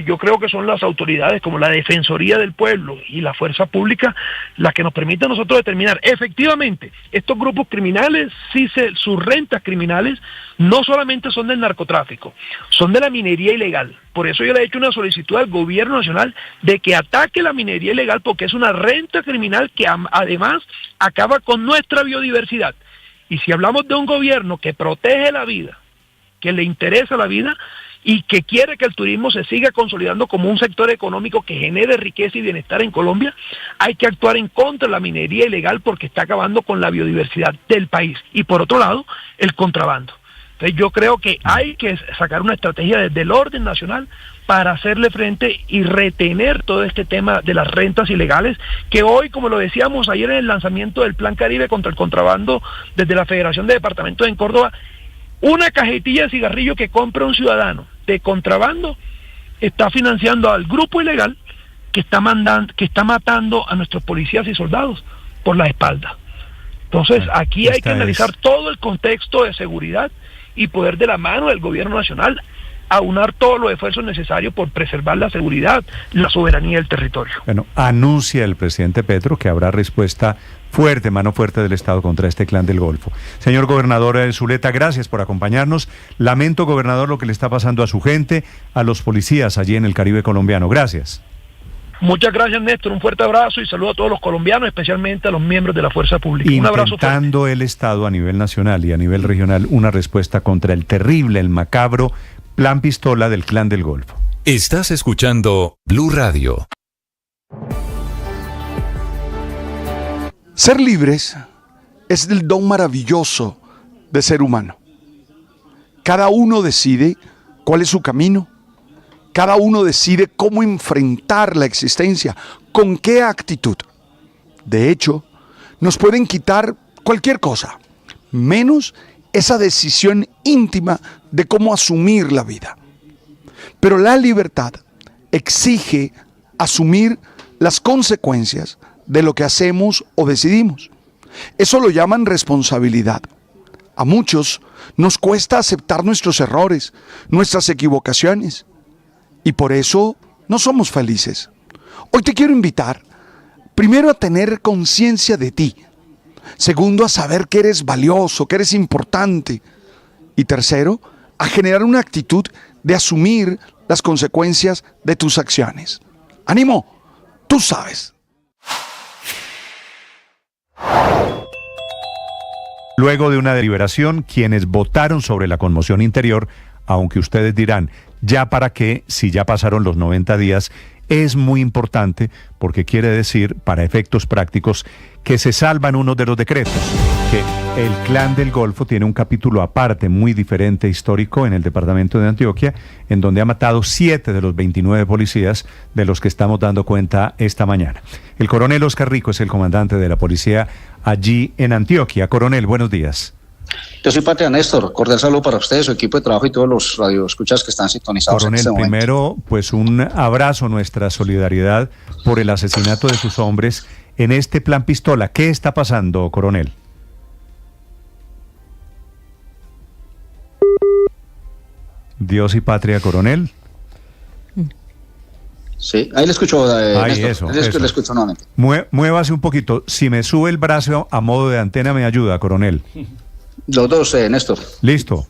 yo creo que son las autoridades como la Defensoría del Pueblo y la Fuerza Pública las que nos permiten a nosotros determinar efectivamente estos grupos criminales, sus rentas criminales no solamente son del narcotráfico, son de la minería ilegal. Por eso yo le he hecho una solicitud al gobierno nacional de que ataque la minería ilegal, porque es una renta criminal que además acaba con nuestra biodiversidad. Y si hablamos de un gobierno que protege la vida, que le interesa la vida y que quiere que el turismo se siga consolidando como un sector económico que genere riqueza y bienestar en Colombia, hay que actuar en contra de la minería ilegal porque está acabando con la biodiversidad del país. Y por otro lado, el contrabando. Entonces yo creo que hay que sacar una estrategia desde el orden nacional para hacerle frente y retener todo este tema de las rentas ilegales, que hoy, como lo decíamos ayer en el lanzamiento del Plan Caribe contra el contrabando desde la Federación de Departamentos en Córdoba, una cajetilla de cigarrillo que compra un ciudadano de contrabando está financiando al grupo ilegal que está matando a nuestros policías y soldados por la espalda. Entonces aquí hay que analizar todo el contexto de seguridad y poder de la mano del gobierno nacional aunar todos los esfuerzos necesarios por preservar la seguridad, la soberanía del territorio. Bueno, anuncia el presidente Petro que habrá respuesta fuerte, mano fuerte del Estado contra este clan del Golfo. Señor gobernador Zuleta, gracias por acompañarnos. Lamento, gobernador, lo que le está pasando a su gente, a los policías allí en el Caribe colombiano. Gracias. Muchas gracias, Néstor. Un fuerte abrazo y saludo a todos los colombianos, especialmente a los miembros de la Fuerza Pública. Un abrazo fuerte. Intentando el Estado a nivel nacional y a nivel regional una respuesta contra el terrible, el macabro plan pistola del clan del Golfo. Estás escuchando Blue Radio. Ser libres es el don maravilloso de ser humano. Cada uno decide cuál es su camino. Cada uno decide cómo enfrentar la existencia, con qué actitud. De hecho, nos pueden quitar cualquier cosa, menos esa decisión íntima de cómo asumir la vida. Pero la libertad exige asumir las consecuencias de lo que hacemos o decidimos. Eso lo llaman responsabilidad. A muchos nos cuesta aceptar nuestros errores, nuestras equivocaciones, y por eso no somos felices. Hoy te quiero invitar, primero, a tener conciencia de ti. Segundo, a saber que eres valioso, que eres importante. Y tercero, a generar una actitud de asumir las consecuencias de tus acciones. ¡Ánimo! Tú sabes. Luego de una deliberación, quienes votaron sobre la conmoción interior, aunque ustedes dirán, ¿ya para qué? Si ya pasaron los 90 días, es muy importante porque quiere decir, para efectos prácticos, que se salvan unos de los decretos, que el clan del Golfo tiene un capítulo aparte, muy diferente, histórico, en el departamento de Antioquia, en donde ha matado 7 de los 29 policías de los que estamos dando cuenta esta mañana. El coronel Oscar Rico es el comandante de la policía allí en Antioquia. Coronel, buenos días. Yo soy Patria Néstor, cordial saludo para ustedes, su equipo de trabajo y todos los radioescuchas que están sintonizados. Coronel, en este primero, pues un abrazo, nuestra solidaridad por el asesinato de sus hombres en este plan pistola. ¿Qué está pasando, coronel? Dios y patria, coronel. Sí, ahí le escucho, Néstor. Eso. Le escucho nuevamente. Muévase un poquito. Si me sube el brazo a modo de antena, me ayuda, coronel. Los dos, Néstor. Listo.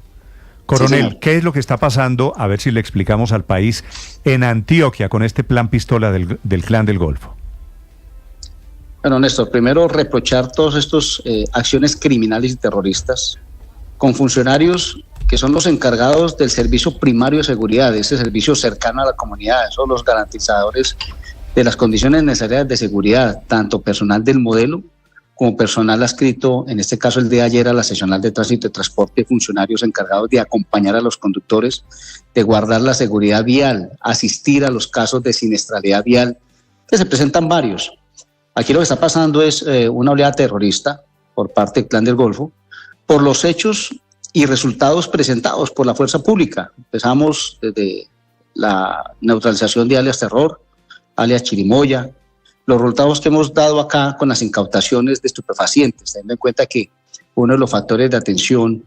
Coronel, sí, ¿qué es lo que está pasando? A ver si le explicamos al país en Antioquia con este plan pistola del clan del Golfo. Bueno, Néstor, primero reprochar todas estas acciones criminales y terroristas con funcionarios que son los encargados del servicio primario de seguridad, ese servicio cercano a la comunidad, son los garantizadores de las condiciones necesarias de seguridad, tanto personal del modelo como personal adscrito, en este caso el de ayer, a la seccional de tránsito y transporte, funcionarios encargados de acompañar a los conductores, de guardar la seguridad vial, asistir a los casos de siniestralidad vial, que se presentan varios. Aquí lo que está pasando es una oleada terrorista por parte del Clan del Golfo, por los hechos y resultados presentados por la fuerza pública. Empezamos desde la neutralización de alias Terror, alias Chirimoya, los resultados que hemos dado acá con las incautaciones de estupefacientes, teniendo en cuenta que uno de los factores de atención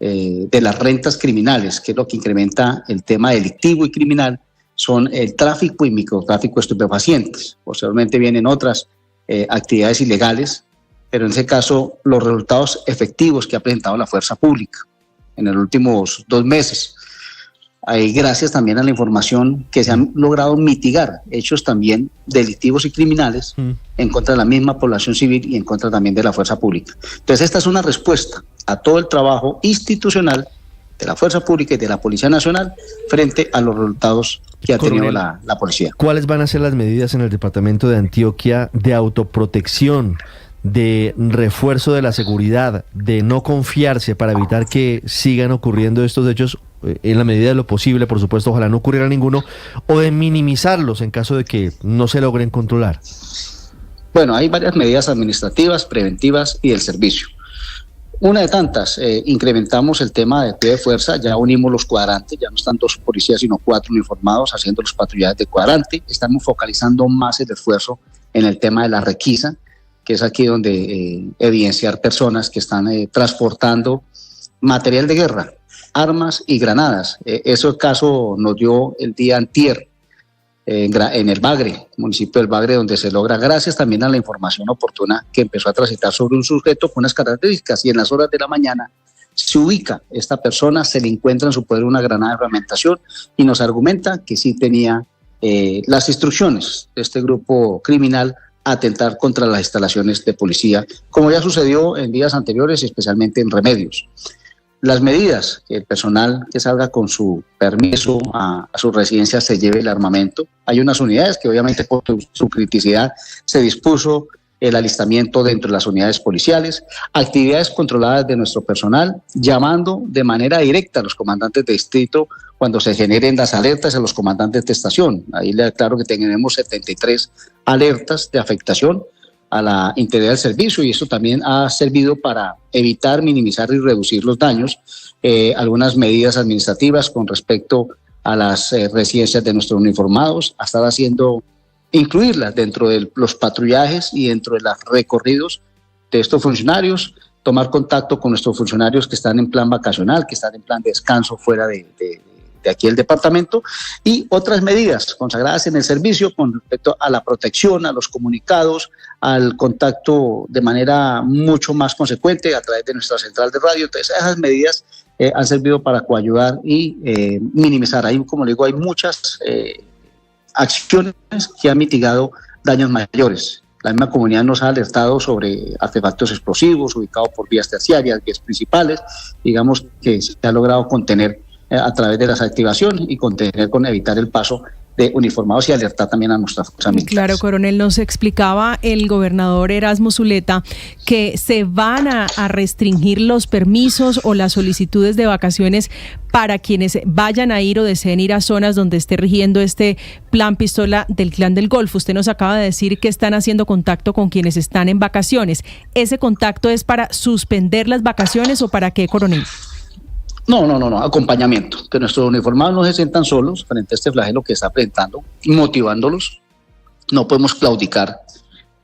de las rentas criminales, que es lo que incrementa el tema delictivo y criminal, son el tráfico y microtráfico de estupefacientes. Posteriormente vienen otras actividades ilegales, pero en ese caso los resultados efectivos que ha presentado la fuerza pública en los últimos 2 meses, gracias también a la información que se han logrado mitigar hechos también delictivos y criminales en contra de la misma población civil y en contra también de la fuerza pública. Entonces esta es una respuesta a todo el trabajo institucional de la fuerza pública y de la Policía Nacional frente a los resultados que ha tenido la policía. ¿Cuáles van a ser las medidas en el departamento de Antioquia de autoprotección, de refuerzo de la seguridad, de no confiarse para evitar que sigan ocurriendo estos hechos en la medida de lo posible, por supuesto, ojalá no ocurriera ninguno, o de minimizarlos en caso de que no se logren controlar? Bueno, hay varias medidas administrativas, preventivas y del servicio. Una de tantas, incrementamos el tema de pie de fuerza, ya unimos los cuadrantes, ya no están 2 policías sino 4 uniformados haciendo los patrullajes de cuadrante. Estamos focalizando más el esfuerzo en el tema de la requisa, que es aquí donde evidenciar personas que están transportando material de guerra, armas y granadas. Ese caso nos dio el día antier en el Bagre, municipio del Bagre, donde se logra, gracias también a la información oportuna que empezó a transitar sobre un sujeto con unas características, y en las horas de la mañana se ubica esta persona, se le encuentra en su poder una granada de fragmentación y nos argumenta que sí tenía las instrucciones de este grupo criminal a atentar contra las instalaciones de policía, como ya sucedió en días anteriores, especialmente en Remedios. Las medidas, que el personal que salga con su permiso a su residencia se lleve el armamento. Hay unas unidades que obviamente por su criticidad se dispuso el alistamiento dentro de las unidades policiales, actividades controladas de nuestro personal, llamando de manera directa a los comandantes de distrito cuando se generen las alertas a los comandantes de estación. Ahí le aclaro que tenemos 73 alertas de afectación a la integridad del servicio, y eso también ha servido para evitar, minimizar y reducir los daños. Algunas medidas administrativas con respecto a las residencias de nuestros uniformados, a estar haciendo, incluirlas dentro de los patrullajes y dentro de los recorridos de estos funcionarios, tomar contacto con nuestros funcionarios que están en plan vacacional, que están en plan de descanso fuera de aquí el departamento, y otras medidas consagradas en el servicio con respecto a la protección, a los comunicados, al contacto de manera mucho más consecuente a través de nuestra central de radio. Entonces esas medidas han servido para coayudar y minimizar. Ahí, como le digo, hay muchas acciones que han mitigado daños mayores. La misma comunidad nos ha alertado sobre artefactos explosivos ubicados por vías terciarias, vías principales, digamos que se ha logrado contener a través de las activaciones y contener con evitar el paso de uniformados y alertar también a nuestras fuerzas militares. Claro, coronel, nos explicaba el gobernador Erasmo Zuleta que se van a restringir los permisos o las solicitudes de vacaciones para quienes vayan a ir o deseen ir a zonas donde esté rigiendo este plan pistola del Clan del Golfo. Usted nos acaba de decir que están haciendo contacto con quienes están en vacaciones. ¿Ese contacto es para suspender las vacaciones o para qué, coronel? No, acompañamiento, que nuestros uniformados no se sientan solos frente a este flagelo que está presentando, motivándolos. No podemos claudicar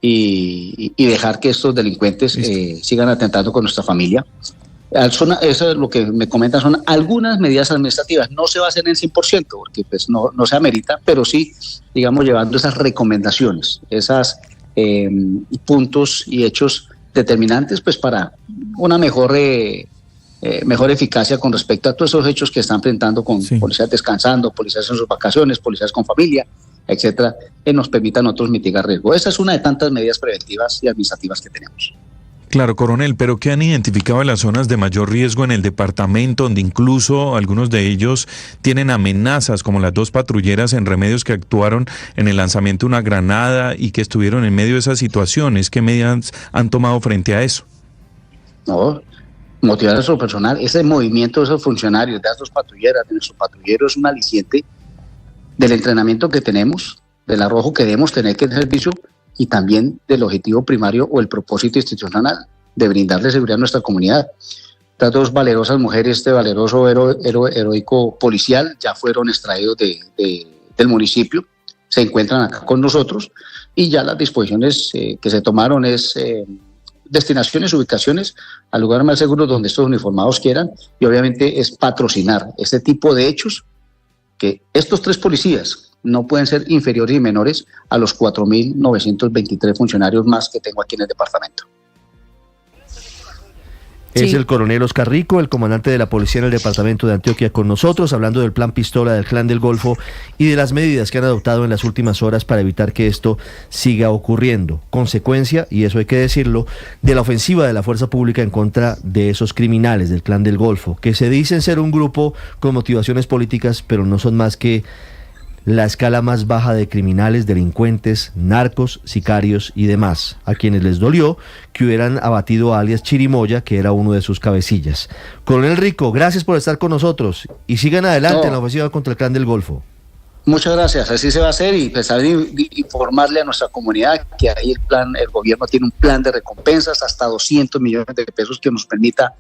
y dejar que estos delincuentes sigan atentando con nuestra familia. Eso es lo que me comentan, son algunas medidas administrativas. No se va a hacer en 100% porque pues no se amerita, pero sí, digamos, llevando esas recomendaciones, esos puntos y hechos determinantes pues para una mejor eficacia con respecto a todos esos hechos que están enfrentando con policías descansando, policías en sus vacaciones, policías con familia, etcétera, que nos permitan a nosotros mitigar riesgo. Esa es una de tantas medidas preventivas y administrativas que tenemos. Claro, coronel, pero ¿qué han identificado las zonas de mayor riesgo en el departamento, donde incluso algunos de ellos tienen amenazas, como las 2 patrulleras en Remedios que actuaron en el lanzamiento de una granada y que estuvieron en medio de esas situaciones? ¿Qué medidas han tomado frente a eso? No, motivar a nuestro personal, ese movimiento de esos funcionarios, de esas patrulleras, de nuestro patrullero, es un aliciente del entrenamiento que tenemos, del arrojo que debemos tener que el servicio y también del objetivo primario o el propósito institucional de brindarle seguridad a nuestra comunidad. Estas 2 valerosas mujeres, este valeroso heroico policial, ya fueron extraídos del municipio, se encuentran acá con nosotros y ya las disposiciones que se tomaron es destinaciones, ubicaciones al lugar más seguro donde estos uniformados quieran, y obviamente es patrocinar este tipo de hechos que estos 3 policías no pueden ser inferiores y menores a los 4.923 funcionarios más que tengo aquí en el departamento. Es Sí. el coronel Oscar Rico, el comandante de la policía en el departamento de Antioquia, con nosotros, hablando del plan Pistola del Clan del Golfo y de las medidas que han adoptado en las últimas horas para evitar que esto siga ocurriendo. Consecuencia, y eso hay que decirlo, de la ofensiva de la fuerza pública en contra de esos criminales del Clan del Golfo, que se dicen ser un grupo con motivaciones políticas, pero no son más que la escala más baja de criminales, delincuentes, narcos, sicarios y demás, a quienes les dolió que hubieran abatido a alias Chirimoya, que era uno de sus cabecillas. Coronel Rico, gracias por estar con nosotros y sigan adelante en la ofensiva contra el Clan del Golfo. Muchas gracias, así se va a hacer y empezar a informarle a nuestra comunidad que ahí el gobierno tiene un plan de recompensas hasta 200 millones de pesos que nos permita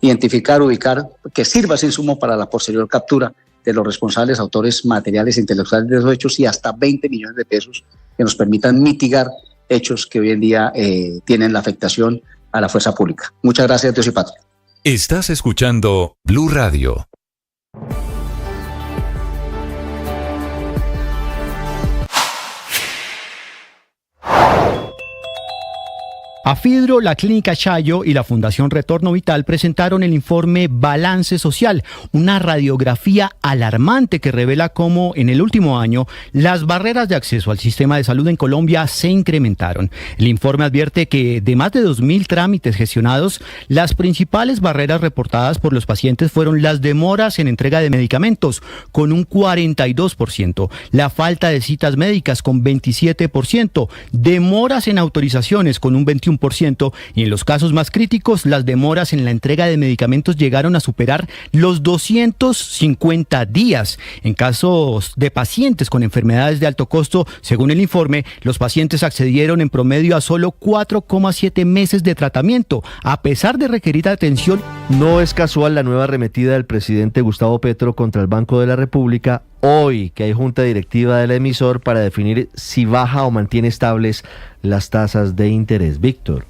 identificar, ubicar, que sirva ese insumo para la posterior captura de los responsables, autores materiales e intelectuales de esos hechos y hasta 20 millones de pesos que nos permitan mitigar hechos que hoy en día tienen la afectación a la fuerza pública. Muchas gracias, Dios y Patria. Estás escuchando Blue Radio. Afidro, la Clínica Chayo y la Fundación Retorno Vital presentaron el informe Balance Social, una radiografía alarmante que revela cómo en el último año las barreras de acceso al sistema de salud en Colombia se incrementaron. El informe advierte que de más de 2.000 trámites gestionados, las principales barreras reportadas por los pacientes fueron las demoras en entrega de medicamentos, con un 42%, la falta de citas médicas con 27%, demoras en autorizaciones con un 21%, y en los casos más críticos, las demoras en la entrega de medicamentos llegaron a superar los 250 días. En casos de pacientes con enfermedades de alto costo, según el informe, los pacientes accedieron en promedio a solo 4,7 meses de tratamiento, a pesar de requerir atención. No es casual la nueva arremetida del presidente Gustavo Petro contra el Banco de la República hoy, que hay junta directiva del emisor para definir si baja o mantiene estables las tasas de interés. Víctor.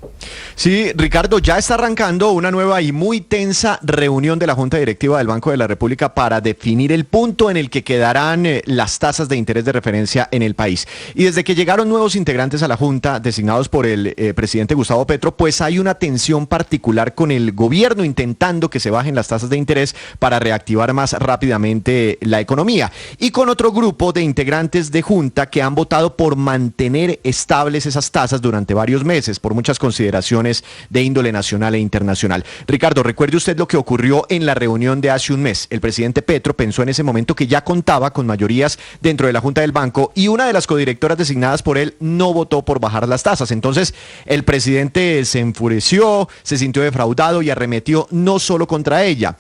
Sí, Ricardo, ya está arrancando una nueva y muy tensa reunión de la Junta Directiva del Banco de la República para definir el punto en el que quedarán las tasas de interés de referencia en el país. Y desde que llegaron nuevos integrantes a la Junta, designados por el presidente Gustavo Petro, pues hay una tensión particular con el gobierno intentando que se bajen las tasas de interés para reactivar más rápidamente la economía. Y con otro grupo de integrantes de Junta que han votado por mantener estables esas tasas durante varios meses, por muchas consideraciones de índole nacional e internacional. Ricardo, recuerde usted lo que ocurrió en la reunión de hace un mes. El presidente Petro pensó en ese momento que ya contaba con mayorías dentro de la Junta del Banco y una de las codirectoras designadas por él no votó por bajar las tasas. Entonces, el presidente se enfureció, se sintió defraudado y arremetió no solo contra ella,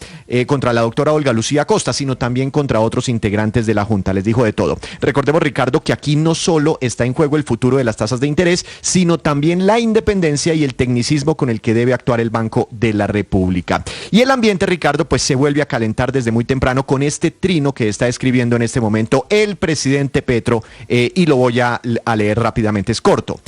contra la doctora Olga Lucía Costa, sino también contra otros integrantes de la Junta. Les dijo de todo. Recordemos, Ricardo, que aquí no solo está en juego el futuro de las tasas de interés, sino también la independencia y el tecnicismo con el que debe actuar el Banco de la República. Y el ambiente, Ricardo, pues se vuelve a calentar desde muy temprano con este trino que está escribiendo en este momento el presidente Petro, y lo voy a leer rápidamente, es corto.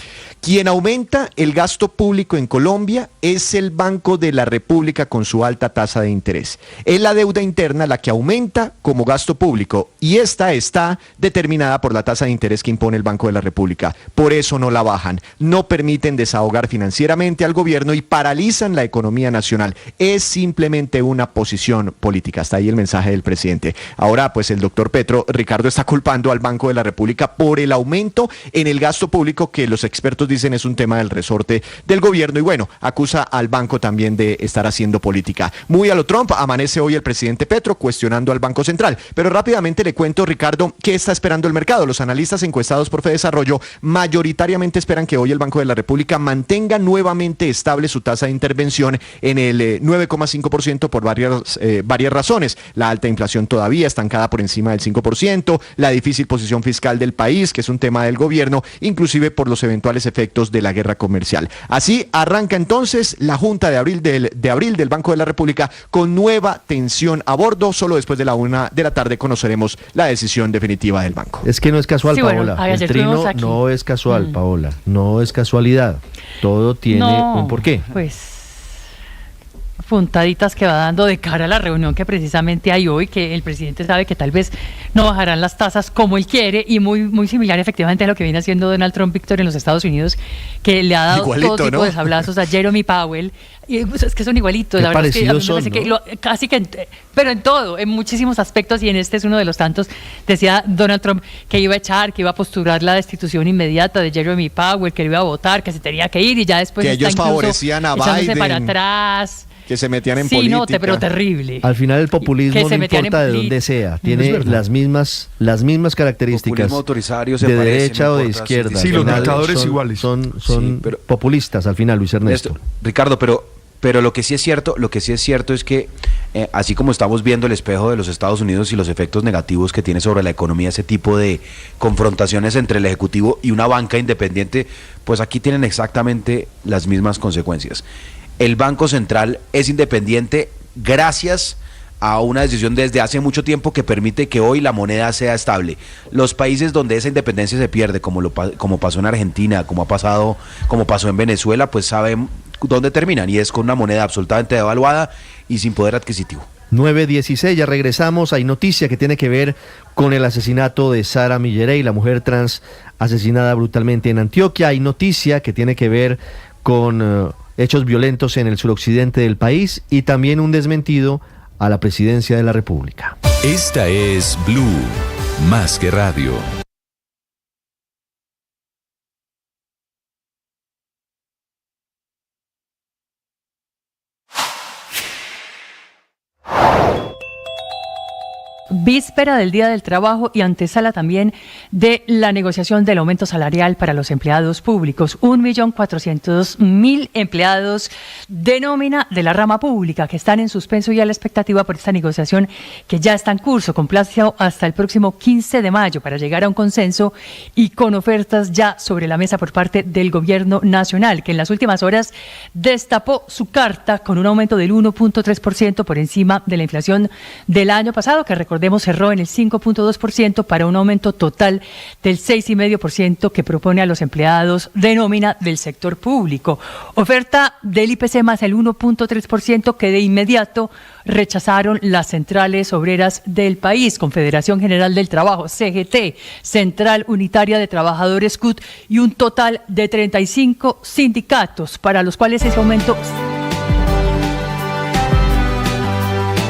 Quien aumenta el gasto público en Colombia es el Banco de la República con su alta tasa de interés. Es la deuda interna la que aumenta como gasto público y esta está determinada por la tasa de interés que impone el Banco de la República. Por eso no la bajan, no permiten desahogar financieramente al gobierno y paralizan la economía nacional. Es simplemente una posición política. Hasta ahí el mensaje del presidente. Ahora, pues el doctor Petro, Ricardo, está culpando al Banco de la República por el aumento en el gasto público que los expertos dicen es un tema del resorte del gobierno y bueno, acusa al banco también de estar haciendo política. Muy a lo Trump, amanece hoy el presidente Petro cuestionando al Banco Central. Pero rápidamente le cuento, Ricardo, qué está esperando el mercado. Los analistas encuestados por Fedesarrollo mayoritariamente esperan que hoy el Banco de la República mantenga nuevamente estable su tasa de intervención en el 9,5% por varias razones. La alta inflación todavía estancada por encima del 5%, la difícil posición fiscal del país, que es un tema del gobierno, inclusive por los eventuales efectos de la guerra comercial. Así arranca entonces la Junta de abril del Banco de la República con nueva tensión a bordo. Solo después de la 1 de la tarde conoceremos la decisión definitiva del banco. Es que no es casual, Sí, Paola. bueno, El trino no es casual, Paola. No es casualidad. Todo tiene un porqué. Pues puntaditas que va dando de cara a la reunión que precisamente hay hoy, que el presidente sabe que tal vez no bajarán las tasas como él quiere, y muy similar efectivamente a lo que viene haciendo Donald Trump, Víctor, en los Estados Unidos, que le ha dado igualito, todo tipo, ¿no?, de sablazos a Jeremy Powell. Y pues, es que son igualitos, la verdad es que a mí me parece, ¿no?, casi que, pero en todo, en muchísimos aspectos, y en este es uno de los tantos. Decía Donald Trump que iba a echar, que iba a postular la destitución inmediata de Jeremy Powell, que iba a votar, que se tenía que ir, y ya después que está ellos favorecían a Biden, para atrás, que se metían en política. Sí, no, pero terrible. Al final el populismo no importa de dónde sea, tiene las mismas características de derecha o de izquierda. Sí, los dictadores iguales. Son populistas al final, Luis Ernesto. Ricardo, pero lo que sí es cierto es que así como estamos viendo el espejo de los Estados Unidos y los efectos negativos que tiene sobre la economía ese tipo de confrontaciones entre el Ejecutivo y una banca independiente, pues aquí tienen exactamente las mismas consecuencias. El Banco Central es independiente gracias a una decisión desde hace mucho tiempo que permite que hoy la moneda sea estable. Los países donde esa independencia se pierde, como pasó en Argentina, como pasó en Venezuela, pues saben dónde terminan, y es con una moneda absolutamente devaluada y sin poder adquisitivo. 9:16, ya regresamos. Hay noticia que tiene que ver con el asesinato de Sara Millerey, la mujer trans asesinada brutalmente en Antioquia. Hay noticia que tiene que ver con hechos violentos en el suroccidente del país, y también un desmentido a la presidencia de la República. Esta es Blue, más que radio. Víspera del Día del Trabajo y antesala también de la negociación del aumento salarial para los empleados públicos. 1.400.000 empleados de nómina de la rama pública que están en suspenso y a la expectativa por esta negociación que ya está en curso, con plazo hasta el próximo 15 de mayo para llegar a un consenso y con ofertas ya sobre la mesa por parte del gobierno nacional, que en las últimas horas destapó su carta con un aumento del 1.3% por encima de la inflación del año pasado, que recordemos cerró en el 5.2% para un aumento total del 6,5% que propone a los empleados de nómina del sector público. Oferta del IPC más el 1.3% que de inmediato rechazaron las centrales obreras del país, Confederación General del Trabajo, CGT, Central Unitaria de Trabajadores, CUT, y un total de 35 sindicatos para los cuales ese aumento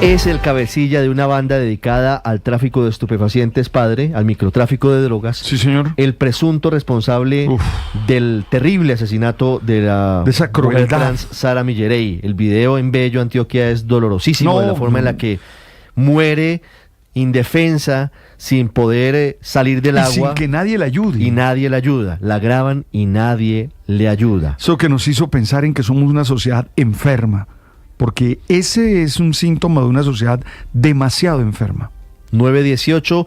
es el cabecilla de una banda dedicada al tráfico de estupefacientes, padre, al microtráfico de drogas. Sí, señor. El presunto responsable del terrible asesinato de esa mujer trans, Sara Millerey. El video en Bello, Antioquia, es dolorosísimo, de la forma en la que muere indefensa, sin poder salir del agua. Sin que nadie le ayude. Y nadie le ayuda. La graban y nadie le ayuda. Eso que nos hizo pensar en que somos una sociedad enferma, porque ese es un síntoma de una sociedad demasiado enferma. 9:18,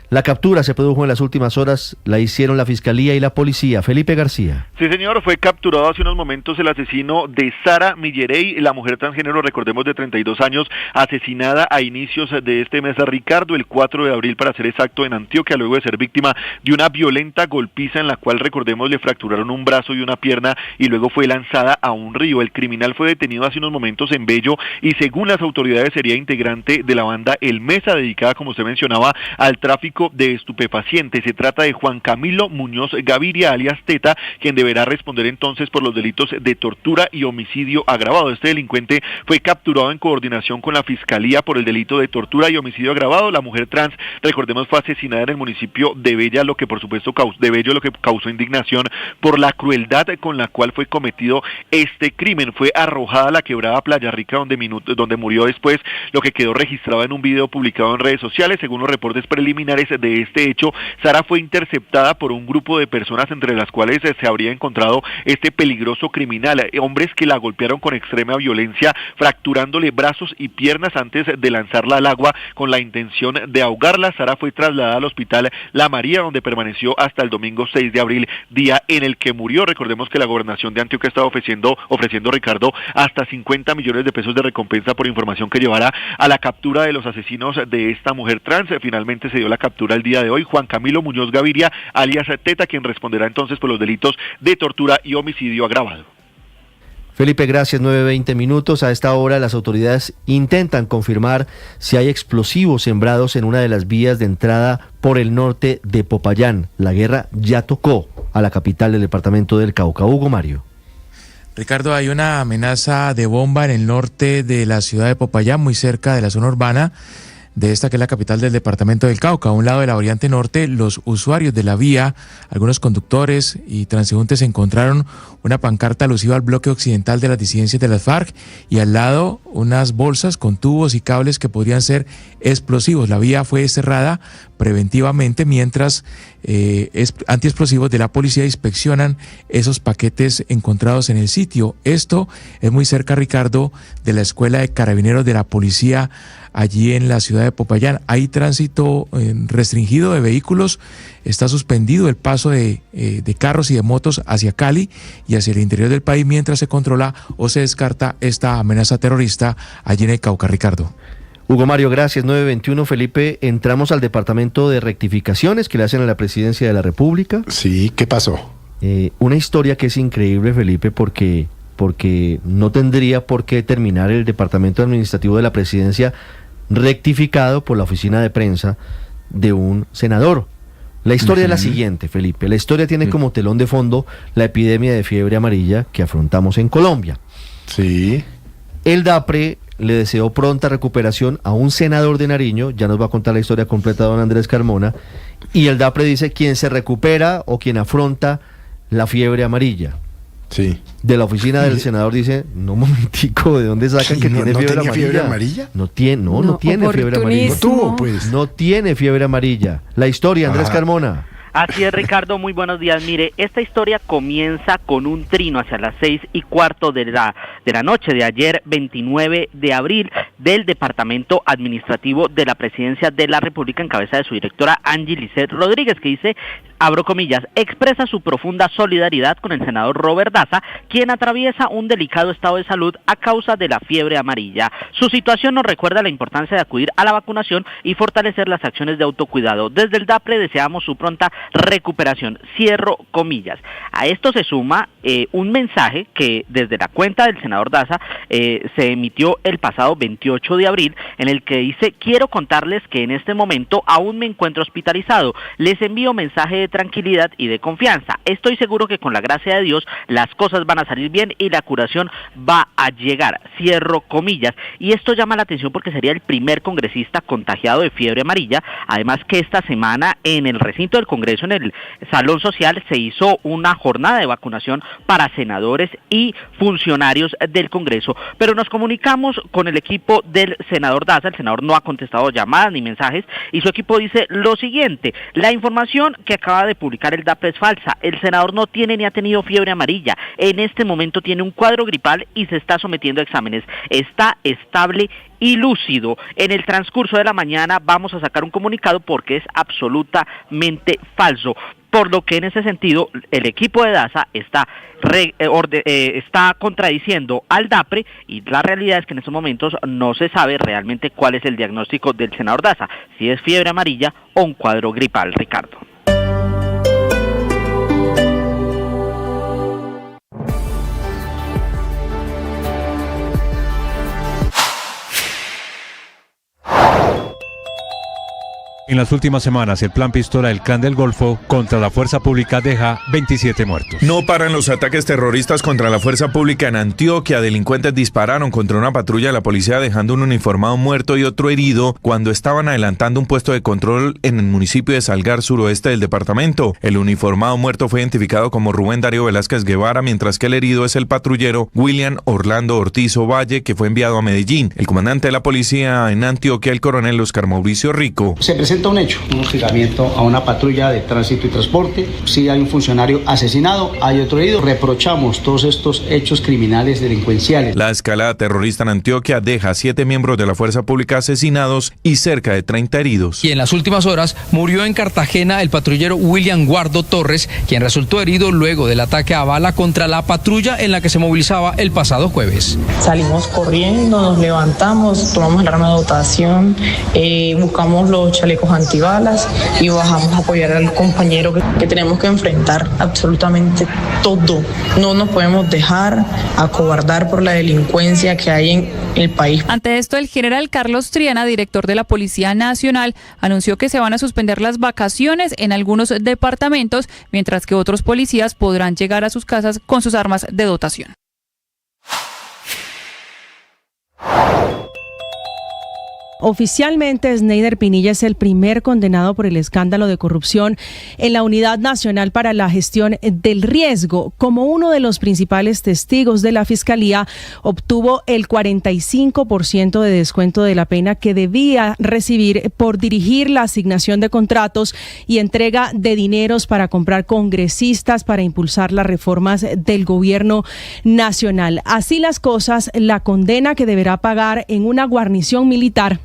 la captura se produjo en las últimas horas, la hicieron la Fiscalía y la Policía. Felipe García. Sí, señor, fue capturado hace unos momentos el asesino de Sara Millerey, la mujer transgénero, recordemos, de 32 años, asesinada a inicios de este mes, Ricardo, el 4 de abril para ser exacto, en Antioquia, luego de ser víctima de una violenta golpiza en la cual, recordemos, le fracturaron un brazo y una pierna y luego fue lanzada a un río. El criminal fue detenido hace unos momentos en Bello y, según las autoridades, sería integrante de la banda El Mesa, dedicada, como usted mencionaba, al tráfico de estupefacientes. Se trata de Juan Camilo Muñoz Gaviria, alias Teta, quien deberá responder entonces por los delitos de tortura y homicidio agravado. Este delincuente fue capturado en coordinación con la Fiscalía por el delito de tortura y homicidio agravado. La mujer trans, recordemos, fue asesinada en el municipio de Bello, lo que por supuesto causó indignación por la crueldad con la cual fue cometido este crimen. Fue arrojada a la quebrada Playa Rica, donde murió después, lo que quedó registrado en un video publicado en redes sociales. Según los reportes preliminares de este hecho, Sara fue interceptada por un grupo de personas, entre las cuales se habría encontrado este peligroso criminal, hombres que la golpearon con extrema violencia, fracturándole brazos y piernas antes de lanzarla al agua con la intención de ahogarla. Sara fue trasladada al hospital La María, donde permaneció hasta el domingo 6 de abril, día en el que murió. Recordemos que la gobernación de Antioquia estaba ofreciendo, Ricardo, hasta 50 millones de pesos de recompensa por información que llevara a la captura de los asesinos de esta mujer trans. Finalmente se dio la captura el día de hoy. Juan Camilo Muñoz Gaviria, alias Teta, quien responderá entonces por los delitos de tortura y homicidio agravado. Felipe, gracias. 9:20 minutos. A esta hora las autoridades intentan confirmar si hay explosivos sembrados en una de las vías de entrada por el norte de Popayán. La guerra ya tocó a la capital del departamento del Cauca. Hugo Mario. Ricardo, hay una amenaza de bomba en el norte de la ciudad de Popayán, muy cerca de la zona urbana de esta que es la capital del departamento del Cauca. A un lado de la variante norte, los usuarios de la vía, algunos conductores y transeúntes encontraron una pancarta alusiva al bloque occidental de las disidencias de las FARC y al lado unas bolsas con tubos y cables que podrían ser explosivos. La vía fue cerrada preventivamente mientras antiexplosivos de la policía inspeccionan esos paquetes encontrados en el sitio. Esto es muy cerca, Ricardo, de la Escuela de Carabineros de la Policía allí en la ciudad de Popayán. Hay tránsito restringido de vehículos, está suspendido el paso de carros y de motos hacia Cali y hacia el interior del país mientras se controla o se descarta esta amenaza terrorista allí en el Cauca, Ricardo. Hugo Mario, gracias. 9:21, Felipe, entramos al departamento de rectificaciones que le hacen a la presidencia de la República. Sí, ¿qué pasó? Una historia que es increíble, Felipe, porque no tendría por qué terminar el departamento administrativo de la presidencia rectificado por la oficina de prensa de un senador. La historia es la siguiente, Felipe. La historia tiene como telón de fondo la epidemia de fiebre amarilla que afrontamos en Colombia. Sí. El DAPRE le deseó pronta recuperación a un senador de Nariño, ya nos va a contar la historia completa don Andrés Carmona, y el DAPRE dice quien se recupera o quien afronta la fiebre amarilla. Sí. De la oficina del senador dice, no, un momentico, ¿de dónde sacan que tiene fiebre amarilla? No tiene fiebre amarilla. No tuvo, pues. No tiene fiebre amarilla. La historia, Andrés Carmona. Así es, Ricardo, muy buenos días. Mire, esta historia comienza con un trino hacia las 6:15 de la noche de ayer, 29 de abril, del Departamento Administrativo de la Presidencia de la República en cabeza de su directora Angie Lisset Rodríguez, que dice, abro comillas, expresa su profunda solidaridad con el senador Robert Daza, quien atraviesa un delicado estado de salud a causa de la fiebre amarilla. Su situación nos recuerda la importancia de acudir a la vacunación y fortalecer las acciones de autocuidado. Desde el DAPRE deseamos su pronta recuperación, cierro comillas. A esto se suma un mensaje que desde la cuenta del senador Daza se emitió el pasado 28 de abril, en el que dice, quiero contarles que en este momento aún me encuentro hospitalizado. Les envío mensaje de tranquilidad y de confianza. Estoy seguro que con la gracia de Dios las cosas van a salir bien y la curación va a llegar, cierro comillas. Y esto llama la atención porque sería el primer congresista contagiado de fiebre amarilla, además que esta semana en el recinto del Congreso, en el Salón Social, se hizo una jornada de vacunación para senadores y funcionarios del Congreso. Pero nos comunicamos con el equipo del senador Daza, el senador no ha contestado llamadas ni mensajes, y su equipo dice lo siguiente, la información que acaba de publicar el DAPRE es falsa, el senador no tiene ni ha tenido fiebre amarilla, en este momento tiene un cuadro gripal y se está sometiendo a exámenes, está estable y lúcido. En el transcurso de la mañana vamos a sacar un comunicado porque es absolutamente falso. Por lo que en ese sentido el equipo de Daza está contradiciendo al DAPRE y la realidad es que en estos momentos no se sabe realmente cuál es el diagnóstico del senador Daza, si es fiebre amarilla o un cuadro gripal, Ricardo. En las últimas semanas, el plan Pistola del Clan del Golfo contra la fuerza pública deja 27 muertos. No paran los ataques terroristas contra la fuerza pública en Antioquia. Delincuentes dispararon contra una patrulla de la policía dejando un uniformado muerto y otro herido cuando estaban adelantando un puesto de control en el municipio de Salgar, suroeste del departamento. El uniformado muerto fue identificado como Rubén Darío Velázquez Guevara, mientras que el herido es el patrullero William Orlando Ortiz Ovalle, que fue enviado a Medellín. El comandante de la policía en Antioquia, el coronel Oscar Mauricio Rico. Se presenta un hecho, un hostigamiento a una patrulla de tránsito y transporte. Sí hay un funcionario asesinado, hay otro herido. Reprochamos todos estos hechos criminales delincuenciales. La escalada terrorista en Antioquia deja a 7 miembros de la fuerza pública asesinados y cerca de 30 heridos. Y en las últimas horas murió en Cartagena el patrullero William Guardo Torres, quien resultó herido luego del ataque a bala contra la patrulla en la que se movilizaba el pasado jueves. Salimos corriendo, nos levantamos, tomamos el arma de dotación, buscamos los chalecos antibalas y bajamos a apoyar al compañero que tenemos que enfrentar absolutamente todo. No nos podemos dejar acobardar por la delincuencia que hay en el país. Ante esto, el general Carlos Triana, director de la Policía Nacional, anunció que se van a suspender las vacaciones en algunos departamentos, mientras que otros policías podrán llegar a sus casas con sus armas de dotación. Oficialmente, Sneider Pinilla es el primer condenado por el escándalo de corrupción en la Unidad Nacional para la Gestión del Riesgo. Como uno de los principales testigos de la Fiscalía, obtuvo el 45% de descuento de la pena que debía recibir por dirigir la asignación de contratos y entrega de dineros para comprar congresistas para impulsar las reformas del gobierno nacional. Así las cosas, la condena que deberá pagar en una guarnición militar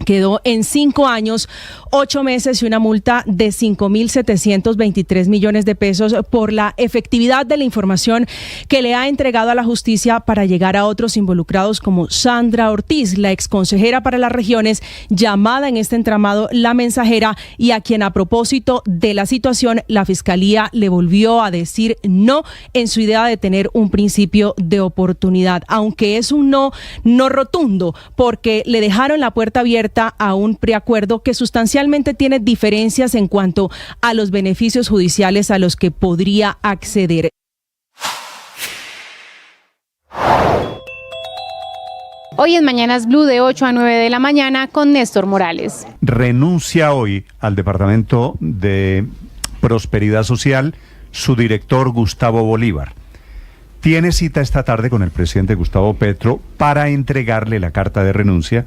quedó en 5 años, 8 meses y una multa de 5.723 millones de pesos por la efectividad de la información que le ha entregado a la justicia para llegar a otros involucrados como Sandra Ortiz, la exconsejera para las regiones, llamada en este entramado La Mensajera, y a quien, a propósito de la situación, la Fiscalía le volvió a decir no en su idea de tener un principio de oportunidad, aunque es un no rotundo, porque le dejaron la puerta abierta a un preacuerdo que sustancialmente tiene diferencias en cuanto a los beneficios judiciales a los que podría acceder. Hoy en Mañanas Blue de 8 a 9 de la mañana con Néstor Morales. Renuncia hoy al Departamento de Prosperidad Social su director Gustavo Bolívar. Tiene cita esta tarde con el presidente Gustavo Petro para entregarle la carta de renuncia,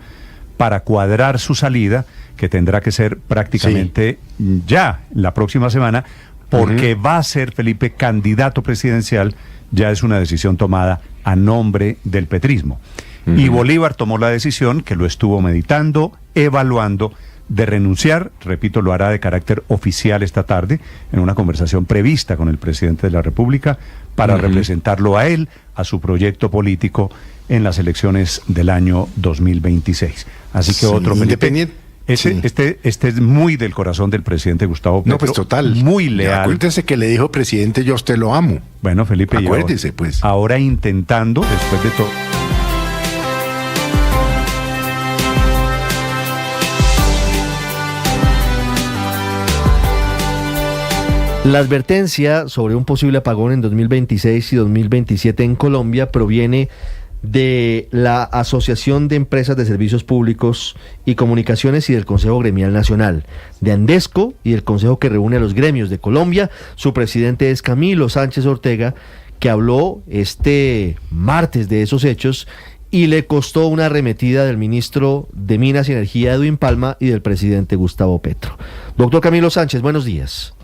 para cuadrar su salida, que tendrá que ser prácticamente ya la próxima semana, porque va a ser, Felipe, candidato presidencial. Ya es una decisión tomada a nombre del petrismo. Y Bolívar tomó la decisión, que lo estuvo meditando, evaluando, de renunciar. Repito, lo hará de carácter oficial esta tarde, en una conversación prevista con el presidente de la República, para representarlo a él, a su proyecto político en las elecciones del año 2026. Así que otro, Felipe, este es muy del corazón del presidente Gustavo Petro. No, pues total. Muy leal. Acuérdese que le dijo, presidente, yo a usted lo amo. Bueno, Felipe, acuérdese, pues. Ahora intentando, después de todo... La advertencia sobre un posible apagón en 2026 y 2027 en Colombia proviene de la Asociación de Empresas de Servicios Públicos y Comunicaciones y del Consejo Gremial Nacional, de Andesco y el Consejo que reúne a los gremios de Colombia. Su presidente es Camilo Sánchez Ortega, que habló este martes de esos hechos y le costó una arremetida del ministro de Minas y Energía, Edwin Palma, y del presidente Gustavo Petro. Doctor Camilo Sánchez, buenos días.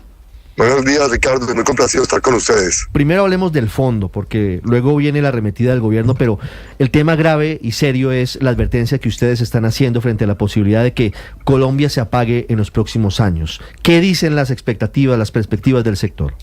Buenos días, Ricardo, muy complacido estar con ustedes. Primero hablemos del fondo, porque luego viene la arremetida del gobierno, pero el tema grave y serio es la advertencia que ustedes están haciendo frente a la posibilidad de que Colombia se apague en los próximos años. ¿Qué dicen las expectativas, las perspectivas del sector?